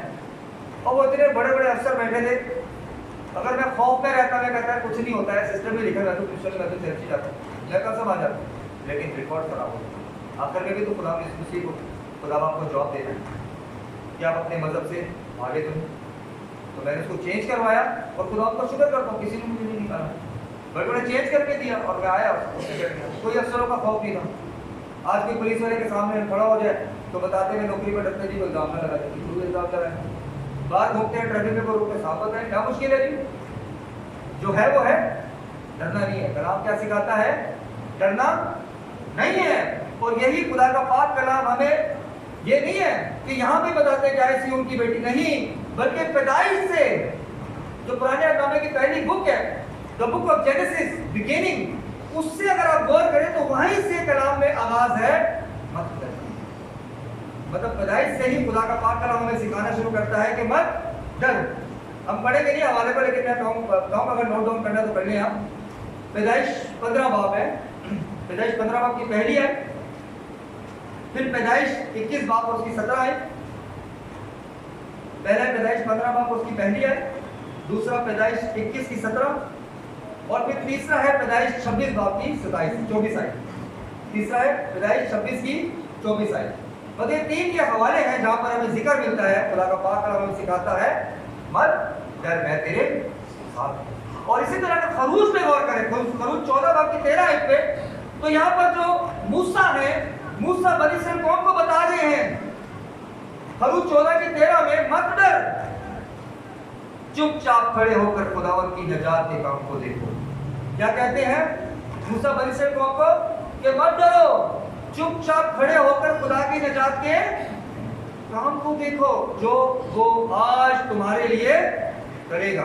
और वो इतने बड़े बड़े अफसर बैठे थे, अगर मैं खौफ में रहता, मैं कहता है कुछ नहीं होता है, सिस्टम में लिखा, मैं तो क्रिश्चियन में तो चर्च जाता हूँ, मैं कब सब आ जाता हूँ, लेकिन रिकॉर्ड खराब हो आखिर में भी तो खुदा इस खुशी को खुदा आपको जवाब देना कि आप अपने मजहब से आगे तुम। तो मैंने उसको चेंज करवाया और खुदा आपका शुक्र करता हूँ, किसी ने मुझे नहीं निकाला, बट मैंने चेंज करके दिया और मैं आया उससे कर दिया। कोई अफसरों का खौफ नहीं था। आज कोई पुलिस वाले के सामने खड़ा हो जाए तो बताते हैं नौकरी पर डरते जी को इल्जाम ना लगाए, इल्जाम लगाए, बाहर घूमते हैं ट्रैफिक में रोक के साफ बताएं, क्या मुश्किल है जी? जो है वो है, डरना नहीं है। कलाम क्या सिखाता है? डरना नहीं है। और यही खुदा का पाक कलाम हमें ये नहीं है कि यहाँ भी बताते हैं कि ऐसी उनकी बेटी नहीं, बल्कि पैदाइश से जो पुराने नामे की पहली बुक है, the book of genesis beginning, उससे अगर आप गौर करें तो वहीं से कलाम में आवाज है मत डर। मतलब पैदाइश से ही खुदा का पाक कलाम हमें सिखाना शुरू करता है कि मत डर। हम पढ़ेंगे नहीं हवाले पर, लेकिन मैं कहूँगा अगर नोट डाउन करना तो कर लें आप। पैदाइश 15 बाब है, पैदाइश 15 बाब की पहली है, फिर पैदाइश 21 बाब और उसकी 17 है। पहला पैदाइश 15 बाब उसकी पहली है, दूसरा पैदाइश 21 की 17 और फिर तीसरा है पैदाइश 26 बाब की 24 आयत। तीसरा है पैदाइश 26 की 24 आयत। मतलब ये 3 के हवाले हैं जहां पर हमें जिक्र मिलता है, खुदा का पाक कलाम हमें सिखाता है मत डर, मैं तेरे साथ। और इसी तरह का खरूज पे गौर करें, खरूज 14 बाब की 13 आयत पे, तो यहाँ पर जो मूसा है, मूसा बनी इस्राएल कौम को बता रहे हैं खरूज 14 की 13 में, मत डर, चुपचाप खड़े होकर खुदावंद की नजात के काम को देखो। क्या कहते हैं मूसा बनी इस्राएल कौम को कि मत डरो, चुपचाप खड़े होकर खुदा की नजात के काम को देखो जो वो आज तुम्हारे लिए करेगा।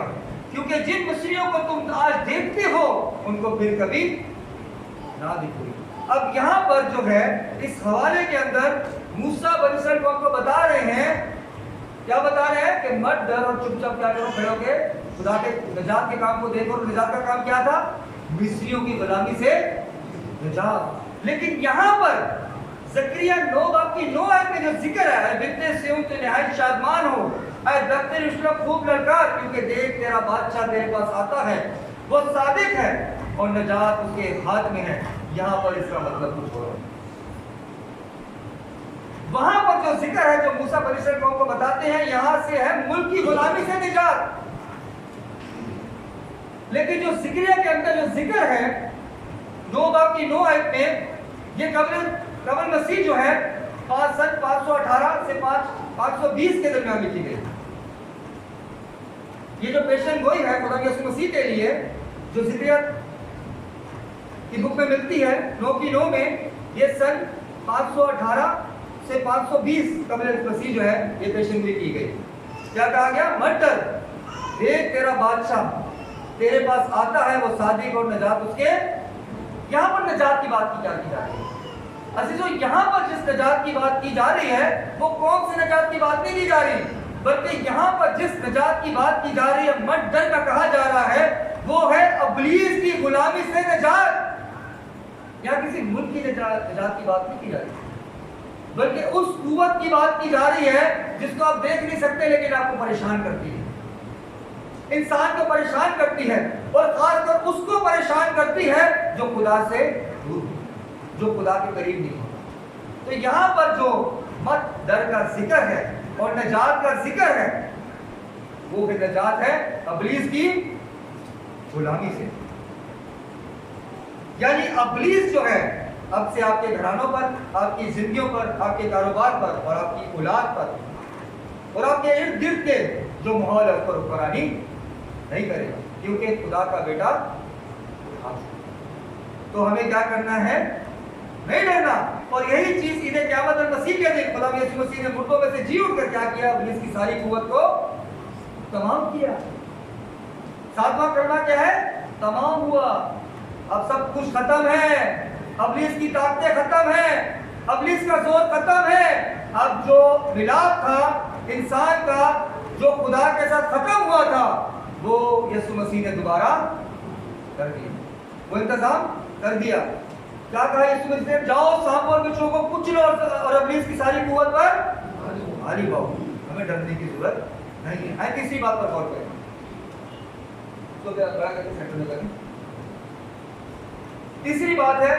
क्योंकि जिन मिस्रियों को तुम आज देखते हो उनको फिर कभी ना दिखोगे। अब यहाँ पर जो है इस हवाले के अंदर मूसा बनी इस्राएल कौम को बता रहे हैं, क्या बता रहे हैं कि मत डर और चुपचाप क्या करो, खड़े होके खुदा के निजात के काम को देखो। और निजात का काम क्या था? मिस्रियों की गुलामी से निजात। लेकिन यहाँ पर ज़करिया 9 बाब की 9 आयत में जो जिक्र है, बिन्ते सिय्योन ते निहायत शादमान हो, ऐ दफ्तर इस्राएल खूब ललकार, क्योंकि देख तेरा बादशाह तेरे पास आता है, वो सादिक है और निजात उसके हाथ में है। यहाँ पर इसका मतलब कुछ और है। वहां पर जो जिक्र है जो मूसा बनी इस्राएल कौम को बताते हैं, यहां से है मुल्क की गुलामी से निजात। लेकिन जो ज़करिया के अंदर जो जिक्र है 9 बाब की 9 आयत में, ये कबल मसीह जो है सन 518 से 520 के दरमियान लिखी गई। ये जो पेशन गोई है खुदा यीशु मसीह के लिए, जो ज़िक्रिया की बुक में मिलती है 9 में, ये सन 518 से 520 कबल मसीह जो है ये पेशन गोई की गई। क्या कहा गया? मत डर, देख तेरा बादशाह तेरे पास आता है, वो सादिक और नजात उसके। यहाँ पर नजात की बात क्या की जा रही है? अजीजों, यहाँ पर जिस नजात की बात की जा रही है वो कौन सी नजात की बात नहीं की जा रही, बल्कि यहाँ पर जिस नजात की बात की जा रही है, मत डर का कहा जा रहा है, वो है इब्लीस की गुलामी से नजात। यहाँ किसी मुल्क की नजात की बात नहीं की जा रही, बल्कि उस कुव्वत की बात की जा रही है जिसको आप देख नहीं सकते लेकिन आपको परेशान करती है, इंसान को परेशान करती है, और खासकर उसको परेशान करती है जो खुदा से दूर, जो खुदा के करीब नहीं होता। तो यहाँ पर जो मत डर का जिक्र है और नजात का जिक्र है, वो भी नजात है इब्लीस की गुलामी से। यानी इब्लीस जो है अब से आपके घरानों पर, आपकी जिंदगियों पर, आपके कारोबार पर और आपकी औलाद पर और आपके इर्द गिर्द के जो माहौल है उस पर हुक्मरानी नहीं करेगा, क्योंकि खुदा का बेटा। तो हमें क्या करना है? नहीं डरना। और यही चीज ईद क़यामत और मसीह के दिन खुदा यीशु मसीह ने मुर्दों में से जी उठकर क्या किया? इब्लीस की सारी कुव्वत को तमाम किया। 7वां कलमा क्या है? तमाम हुआ। अब सब कुछ खत्म है, इब्लीस की ताकतें खत्म है, इब्लीस का जोर खत्म है। अब जो मिलाप था इंसान का, जो खुदा के साथ खत्म हुआ था, वो यीशु मसीह ने दोबारा कर दिया, वो इंतजाम कर दिया। क्या कहा यीशु मसीह ने? जाओ सांप और बिच्छू को कुचलो और इब्लीस की सारी कुव्वत पर हावी पाओ। हमें डरने की जरूरत नहीं है। तीसरी बात पर गौर करें, तो सेंटर में करें। तीसरी बात है,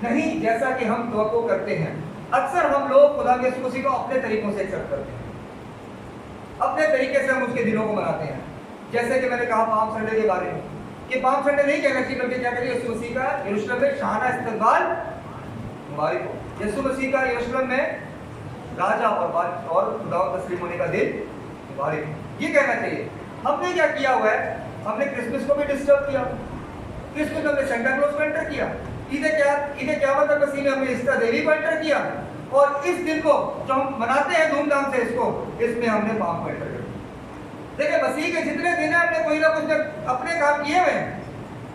नहीं जैसा कि हम तवक्को करते हैं। अक्सर हम लोग खुदा यीशु मसीह को अपने तरीकों से एक्सेप्ट करते हैं, अपने तरीके से हम उसके दिनों को मनाते हैं। जैसे कि मैंने कहा पाम संडे के बारे में, कि पाम संडे नहीं कहना चाहिए, बल्कि क्या करिए? यीशु मसीह का यरूशलेम में शाहाना इस्तकबाल मुबारक हो। यीशु मसीह का यरूशलेम में राजा और खुदा तस्लीम होने का दिन मुबारक हो, ये कहना चाहिए। हमने क्या किया हुआ है? हमने क्रिसमस को भी डिस्टर्ब किया, क्रिसमस में हमने सेंटा क्लॉज को एंटर किया, ईद क़यामत और मसीह में हमने ईस्टर देवी को एंटर किया, और इस दिन को जो हम मनाते हैं धूमधाम से, इसमें हमने पाम को एंटर किया। देखिए, मसीह के जितने दिन है हमने कोई ना कुछ अपने काम किए हुए हैं,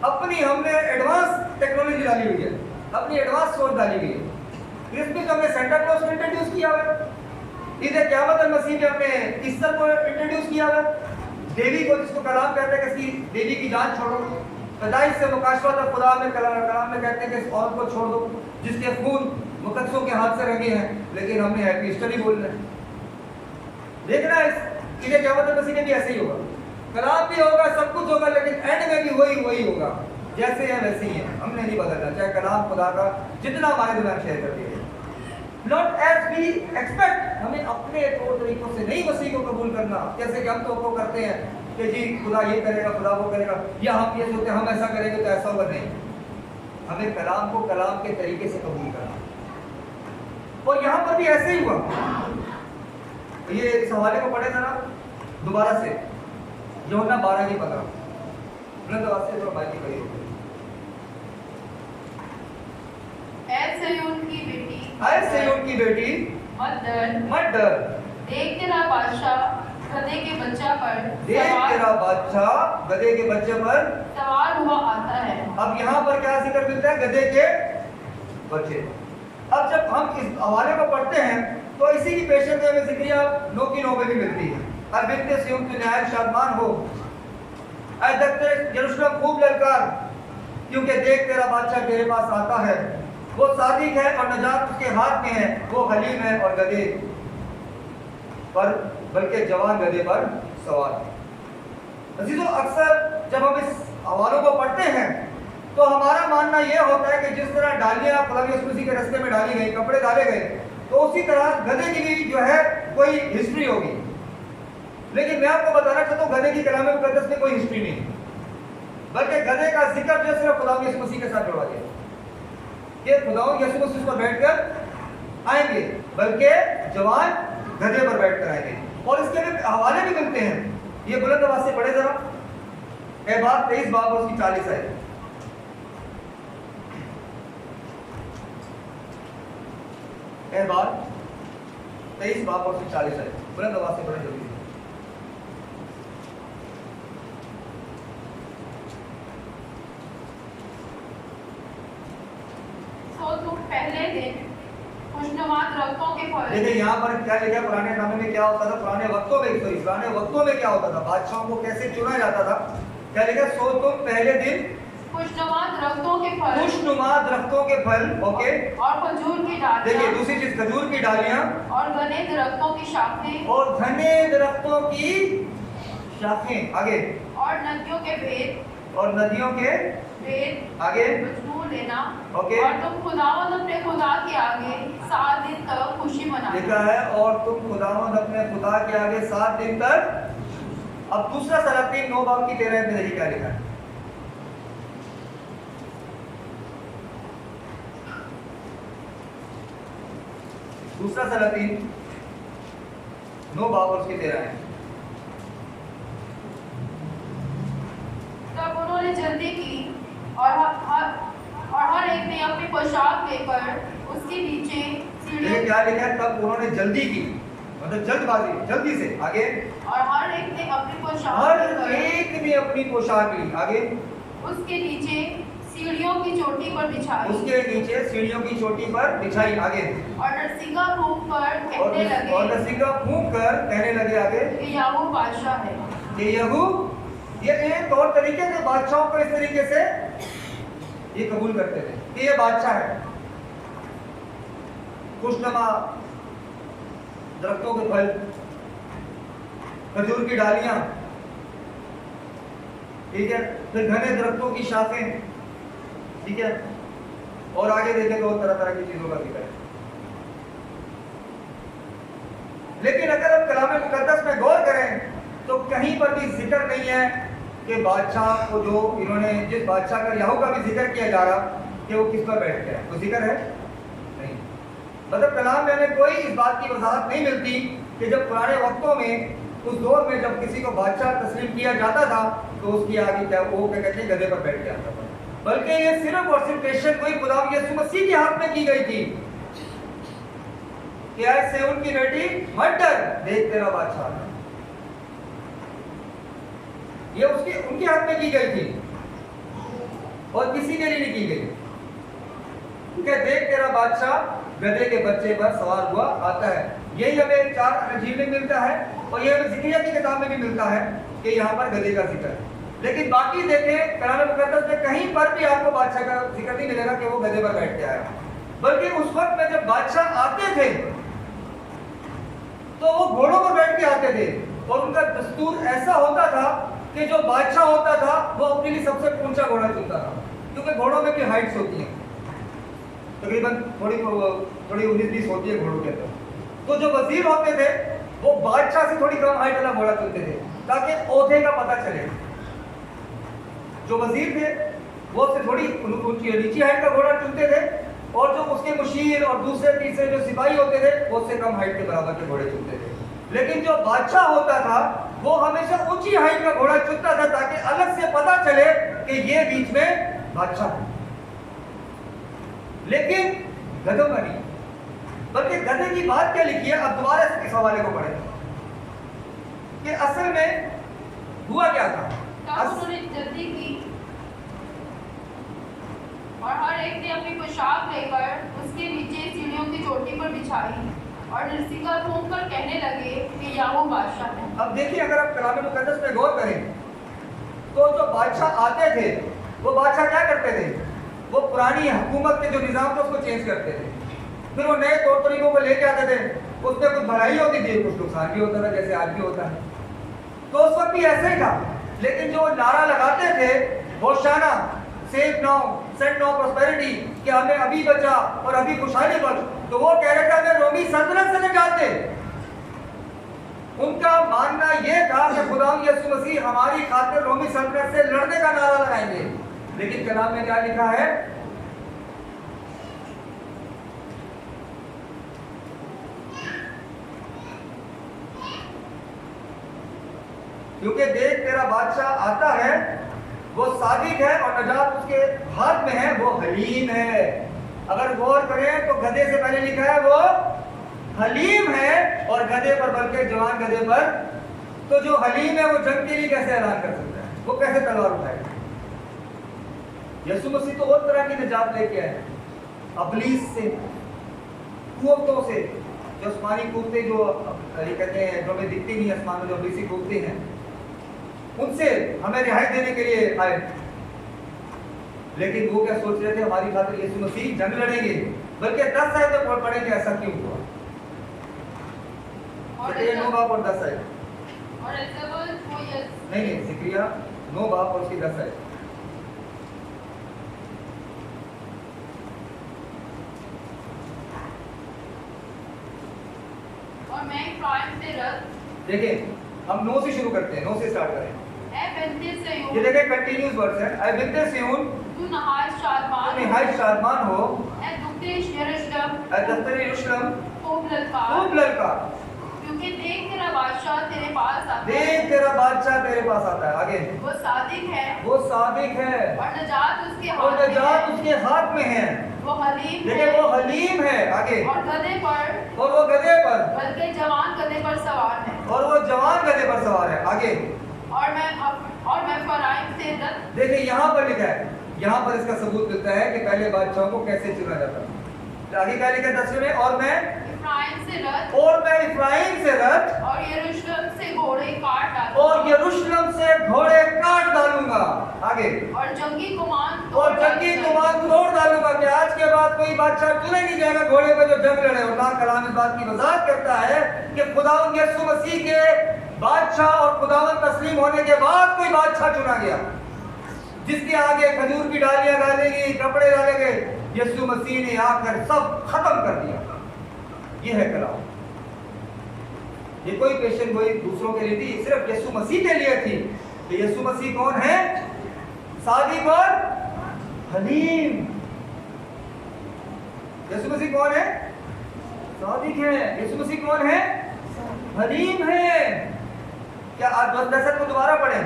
अपनी हमने एडवांस टेक्नोलॉजी डाली हुई है, अपनी एडवांस सोच डाली हुई है। क्रिसमस हमने सेंटा क्लॉज को इंट्रोड्यूस किया हुआ है, ईद क़यामत और मसीह में हमने ईस्टर को इंट्रोड्यूस किया हुआ है, देवी को जिसको कलाम कहते हैं कि देवी की जान छोड़ो, पैदाइश से मुकाशफत और खुदा में कलाम में कहते हैं कि इस औरत को छोड़ दो जिसके खून मुकद्दसों के हाथ से रंगे हैं, लेकिन हमने हैप्पी ईस्टर ही बोल रहे हैं। देखना इस ईद क़यामत और मसीह में भी ऐसे ही होगा, कलाम भी होगा, सब कुछ होगा, लेकिन एंड में भी वही होगा, जैसे है वैसे ही है। हमने नहीं बदलना, चाहे कलाम खुदा का जितना हमारे दिमाग शेयर कर दिया, नॉट एज वी एक्सपेक्ट। हमें अपने तौर तरीकों से नहीं मसीह को कबूल करना, जैसे कि हम तो करते हैं कि जी खुदा ये करेगा, खुदा वो करेगा, या हम ये सोचते हैं हम ऐसा करेंगे तो ऐसा होगा। नहीं, हमें कलाम को कलाम के तरीके से कबूल करना। और यहाँ पर भी ऐसे ही हुआ। ये इस हवाले को पढ़े जरा दोबारा से, यूहन्ना 12 की 15 बुलंद आवाज से बात करिए। ऐ सिय्योन की बेटी, ऐ सिय्योन की बेटी, मत डर, देख तेरा बादशाह गधे के बच्चा पर, देख तेरा बादशाह गधे के बच्चे पर सवार हुआ आता है। अब यहाँ पर क्या जिक्र मिलता है? गधे के बच्चे। अब जब हम इस हवाले को पढ़ते हैं तो इसी की पेशेंट में ज़िक्रिया 9 में भी मिलती है। अब बिन्ते सिय्योन की न्याय शादमान हो, ऐ दख्ते यरूशलेम खूब ललकार, क्योंकि देख तेरा बादशाह तेरे पास आता है, वो सादिक है और नजात उसके हाथ में है, वो हलीम है और गधे पर, बल्कि जवान गधे पर सवार है। अजीजों, अक्सर जब हम इस हवालों को पढ़ते हैं तो हमारा मानना यह होता है कि जिस तरह डालियां खुदा यीशु मसीह के रास्ते में डाली गई, कपड़े डाले गए, तो उसी तरह गधे की भी जो है कोई हिस्ट्री होगी। लेकिन मैं आपको बताना चाहता हूँ गधे की कलाम मुक़द्दस में कोई हिस्ट्री नहीं, बल्कि गधे का जिक्र जो सिर्फ खुदा यीशु मसीह के साथ जोड़ा गया कि खुदा यीशु मसीह पर बैठकर आएंगे बल्कि जवान गधे पर बैठ कर आएंगे। और इसके भी हवाले भी मिलते हैं, ये बुलंद आवाज से पढ़े जरा। एहबार 23 बाब और उसकी 40 है। एहबार 23 बाब और उसकी 40 है, बुलंद आवाज से पढ़े जरूरी है। पहले दिन खुशनुमा दरख्तों के फल। देखिए यहाँ पर क्या लिखा, पुराने नामे में क्या होता था, पुराने वक्तों में क्या होता था, बादशाहों को कैसे चुना जाता था। क्या लिखा, सो तुम पहले दिन खुशनुमा दरख्तों के फल, खुशनुमा दरख्तों के फल, ओके, और खजूर की डालियां। देखिए दूसरी चीज, खजूर की डालियां, और घने दरख्तों की शाखें, और घने दरख्तों की शाखें, आगे, और नदियों के भेद, और नदियों के भेद, आगे, मजनू लेना, ओके, और तुम खुदावंद अपने खुदा के आगे 7 दिन तक खुशी मनाना। लिखा है, और तुम खुदावंद अपने खुदा के आगे 7 दिन तक। अब दूसरा सलातीन 9 बाब की 13 में देखिए क्या लिखा है। दूसरा सलातीन 9 बाब और उसकी 13 है। तब उन्होंने जल्दी की और हर एक ने अपनी पोशाक लेकर उसके नीचे ये क्या लिखा है, तब उन्होंने जल्दी की, मतलब जल्दबाजी, जल्दी से, आगे, और हर एक ने अपनी पोशाक हर लेकर एक ने अपनी पोशाक ली, आगे, उसके नीचे सीढ़ियों की चोटी पर बिछाई, उसके नीचे सीढ़ियों की चोटी पर बिछाई, आगे, और नरसिंगा फूंक कर कहने लगे, और नरसिंगा फूंक कर कहने लगे, आगे, कि याहू बादशाह है। कि यहू, ये एक तौर तरीके से बादशाहों को इस तरीके से ये कबूल करते थे कि ये बादशाह है। खुशनुमा दरख्तों के फल, खजूर की डालियां, ठीक है, फिर घने दरख्तों की शाखें, ठीक है, और आगे देखें तो तरह तरह की चीजों का जिक्र है। लेकिन अगर हम कलाम मुकद्दस में गौर करें तो कहीं पर भी जिक्र नहीं है कि बादशाह को, जो इन्होंने जिस बादशाह का, याहू का भी जिक्र किया जा रहा कि वो किस पर बैठ गया, कोई जिक्र है नहीं। मतलब कलाम में हमें कोई इस बात की वजाहत नहीं मिलती कि जब पुराने वक्तों में, उस दौर में जब किसी को बादशाह तस्लीम किया जाता था तो उसकी आगे क्या, वो क्या कहते हैं, गधे पर बैठ जाता था। बल्कि ये सिर्फ और सिर्फ पेशन कोई खुदा यीशु मसीह के हाथ में की गई थी कि ऐसे उनकी बेटी मत डर, देख तेरा बादशाह, ये उसके उनके हाथ में की गई थी और किसी के लिए नहीं की गई। क्योंकि देख तेरा बादशाह गधे के बच्चे पर सवार हुआ आता है। यही हमें 4 अंजील में मिलता है और ये हमें ज़िक्रिया की किताब में भी मिलता है कि यहाँ पर गधे का जिक्र है। लेकिन बाकी देखें कलाम मुकद्दस में कहीं पर भी आपको बादशाह का जिक्र नहीं मिलेगा कि वो गधे पर बैठ के आया। बल्कि उस वक्त में जब बादशाह आते थे तो वो घोड़ों पर बैठ के आते थे और उनका दस्तूर ऐसा होता था कि जो बादशाह होता था वो अपने लिए सबसे ऊंचा घोड़ा चुनता था, क्योंकि घोड़ों में भी हाइट्स होती हैं, तकरीबन थोड़ी 19-20 होती है घोड़ों के अंदर। तो जो वजीर होते थे वो बादशाह से थोड़ी कम हाइट वाला घोड़ा चुनते थे ताकि ओहदे का पता चले। जो वजीर थे वो उससे थोड़ी नीची हाइट का घोड़ा चुनते थे और जो उसके मुशीर और दूसरे तीसरे जो सिपाही होते थे वो उससे कम हाइट के बराबर के घोड़े चुनते थे। लेकिन जो बादशाह होता था वो हमेशा ऊंची हाइट का घोड़ा चुनता था ताकि अलग से पता चले कि ये बीच में बादशाह है। लेकिन गधों का नहीं, बल्कि गधे की बात क्या लिखी है, अब दोबारा इस हवाले को पढ़ें कि असल में हुआ क्या था। उन्होंने जल्दी की और हर एक ने अपनी पोशाक लेकर उसके नीचे सीढ़ियों की चोटी पर बिछाई और नरसिंगा फूंक कर कहने लगे कि याहू बादशाह है। अब देखिए अगर आप कलाम मुकद्दस में गौर करें तो जो बादशाह आते थे वो बादशाह क्या करते थे, वो पुरानी हुकूमत के जो निज़ाम थे उसको चेंज करते थे, फिर वो नए तौर तरीकों को लेके आते थे। उसमें कुछ भलाई होती थी, कुछ नुकसान भी होता था, जैसे आज भी होता है। तो उस वक्त भी ऐसे ही था। लेकिन जो नारा लगाते थे hosanna, save now, send now prosperity, कि हमें अभी बचा और अभी खुशहाली बच, तो वो कह रहे थे हमें रोमी सल्तनत से निकालते। उनका मानना यह था कि खुदा यीशु मसीह हमारी खातिर रोमी सल्तनत से लड़ने का नारा लगाएंगे। लेकिन कलाम में क्या लिखा है, क्योंकि देख तेरा बादशाह आता है, वो सादिक है और नजात उसके हाथ में है, वो हलीम है। अगर गौर करें तो गधे से पहले लिखा है वो हलीम है और गधे पर, बल्कि जवान गधे पर। तो जो हलीम है वो जंग के लिए कैसे ऐलान कर सकता है, वो कैसे तलवार उठाएगा? यीशु मसीह तो और तरह की निजात लेके आए, अबलीस से, कुव्वतों से, जो आसमानी कुत्ते जो ये कहते हैं जो हमें दिखते नहीं आसमान में, जो अबलीसी कुत्ते हैं, उनसे हमें रिहाई देने के लिए आए। लेकिन वो क्या सोच रहे थे, हमारी खातिर यीशु मसीह जंग लड़ेंगे, बल्कि 10 आयत में पढ़े कि ऐसा क्यों हुआ। और 9 बाप और 10 आयत, और नहीं ज़िक्रिया 9 बाप और उसकी 10 आयत। और मैं इफ्राइम से रथ, देखिए हम 9 से शुरू करते हैं, 9 से स्टार्ट करें। ए बेंते सिय्योन, ये देखिए कंटिन्यूअस वर्ड्स है। ऐ बेंते सिय्योन, तू नहायत शादमान हो, ए दुखते यरूशलेम, ऐ दफ्तर यरूशलेम, खूब ललकार, खूब ललकार, क्योंकि देख तेरा बादशाह तेरे पास आता है। देख तेरा बादशाह तेरे पास आता है। आगे, वो सादिक है, वो सादिक है और नजात उसके और हाथ में नजात है। उसके हाथ में है। वो हलीम देखिए है, वो हलीम है। आगे, और गधे पर, और वो गधे पर, बल्कि जवान गधे पर सवार है। और वो जवान गधे पर सवार है। आगे, और मैं फराइम से रथ, देखिए यहाँ पर लिखा है, यहाँ पर इसका सबूत मिलता है कि पहले बादशाहों को कैसे चुना जाता था। आगे क्या लिखा है 10वें में, और मैं इफ्राइम से रथ, इफ्राइम से रथ और यरूशलेम से घोड़े काट डालूंगा, और यरूशलेम से घोड़े काट डालूंगा। आगे, और जंगी कुमान और जंगी कुमान तोड़ डालूंगा। कि आज के बाद कोई बादशाह चुने नहीं जाएगा घोड़े पे जो जंग लड़े। और ना कलाम इस बात की वजाहत करता है कि खुदावंद यीशु मसीह के बादशाह और खुदावंद तस्लीम होने के बाद कोई बादशाह चुना गया जिसके आगे खजूर की डालियां डाली गई, कपड़े डाले गए। यीशु मसीह ने आकर सब खत्म कर दिया। ये है कलाम। ये कोई पेशन कोई दूसरों के लिए थी, सिर्फ यीशु मसीह के लिए थी। तो यीशु मसीह कौन है? सादिक और हलीम। यीशु मसीह कौन है? सादिक है। यीशु मसीह कौन है? हलीम है। क्या आप 10 को दोबारा पढ़ें?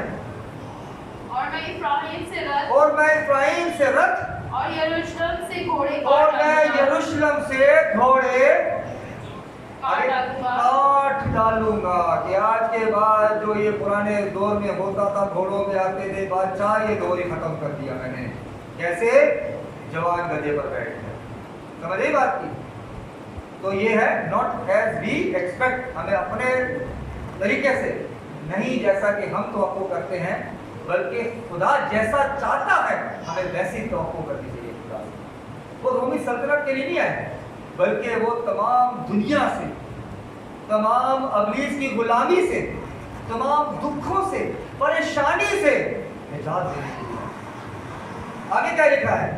और मैं इफ्राइम से रथ, और मैं इफ्राइम से रथ, और यरूशलेम से घोड़े और काट मैं डालूंगा, यरूशलेम से घोड़े काट डालूंगा। काट डालूंगा। कि आज के बाद जो ये पुराने दौर में होता था, घोड़ों पे आते थे बादशाह, ये दौर ही खत्म कर दिया मैंने। कैसे? जवान गधे पर बैठ गए। समझ आई बात की? तो ये है नॉट एज वी एक्सपेक्ट, हमें अपने तरीके से नहीं, जैसा कि हम तवक्को करते हैं, बल्कि खुदा जैसा चाहता है हमें वैसी तवक्को करनी चाहिए खुदा से। वो रोमी सल्तनत के लिए नहीं आए, बल्कि वो तमाम दुनिया से, तमाम अबलीस की गुलामी से, तमाम दुखों से, परेशानी से निजात देने के लिए। आगे क्या लिखा है?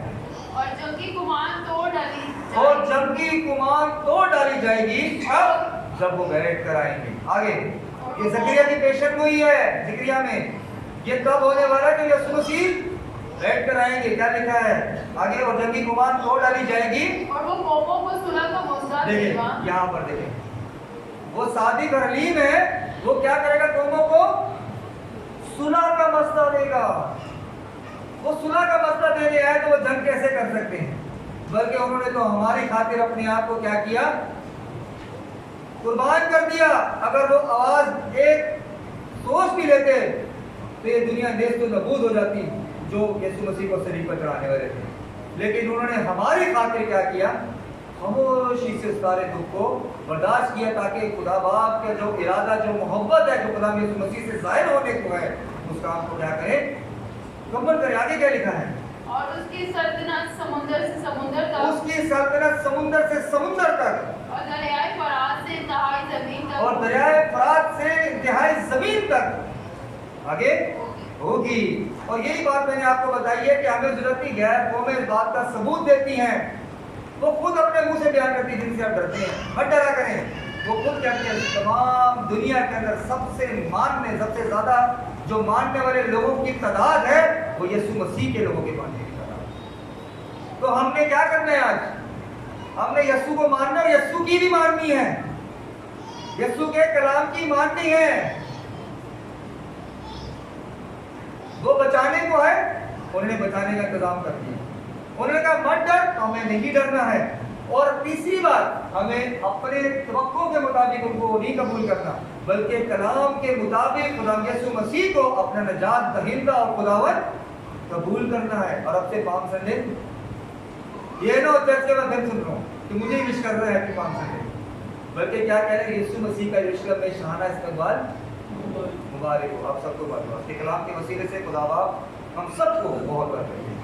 और जंगी कुमान तोड़ डाली और जंगी कुमान तोड़ डाली जाएगी अब जब वो बैठ कर आएंगे। आगे, ये ज़करिया की पेशेंट हुई है। ज़करिया में ये कब होने वाला है? कि यीशु मसीह बैठ कर आएंगे। क्या लिखा है आगे? और जंगी कुमान तोड़ डाली जाएगी और वो कौमों को सुलह का मौका देखिए देगा। यहाँ पर देखें, वो सादिक और हलीम है, वो क्या करेगा? कौमों को सुलह का मसला देगा। वो सुलह का मसला देने आए तो वो जंग कैसे कर सकते हैं? बल्कि उन्होंने तो हमारी खातिर अपने आप को क्या किया? कुर्बान कर दिया। अगर वो आवाज एक सोच भी लेते तो ये दुनिया देश तो नबूद हो जाती जो यीशु मसीह को सलीब पर चढ़ाने वाले थे। लेकिन उन्होंने हमारी खातिर क्या किया? खामोशी से सारे दुख को बर्दाश्त किया, ताकि खुदा बाप का जो इरादा, जो मोहब्बत है, जो खुदा यीशु मसीह से जाहिर होने को है, उस काम को क्या करें? मुकम्मल करें। आगे क्या लिखा है? और उसकी सल्तनत समुंदर से समुंदर तक, उसकी सल्तनत समुंदर से समुंदर तक, और दरियाए फरात से इंतहाई जमीन तक, और दरियाए फरात से इंतहाई जमीन तक आगे होगी। और यही बात मैंने आपको बताई है कि हमें जरूरत नहीं, गैर कौमें इस बात का सबूत देती हैं। वो खुद अपने मुंह से बयान करती है जिनसे आप डरते हैं, मत डरा करें। वो खुद कहते हैं तमाम दुनिया के अंदर सबसे ज्यादा जो मानने वाले लोगों की तादाद है वो यीशु मसीह के लोगों के मानने की तादाद। तो हमने क्या करना है आज? हमने यीशु को मानना है, यीशु की भी माननी है, यीशु के कलाम की माननी है। वो बचाने को है, उन्होंने बचाने का इंतजाम कर दिया। उन्होंने कहा मत डर, हमें नहीं डरना है। और तीसरी बात, हमें अपने तवक्को के मुताबिक उनको नहीं कबूल करना, बल्कि कलाम के मुताबिक खुदा यीशु मसीह को अपना निजात दहिंदा और खुदावंद कबूल करना है। और अब से पाम संडे ये ना चर्च के बाद सुन रहा हूँ कि मुझे विश कर रहा है हैप्पी पाम संडे, बल्कि क्या कह रहे हैं, यीशु मसीह का यरूशलेम में शाहाना इस्तकबाल मुबारक हो। आप सबको मुबारक हो। कलाम के वसीले से खुदा बाप हम सबको बहुत बरकत दे।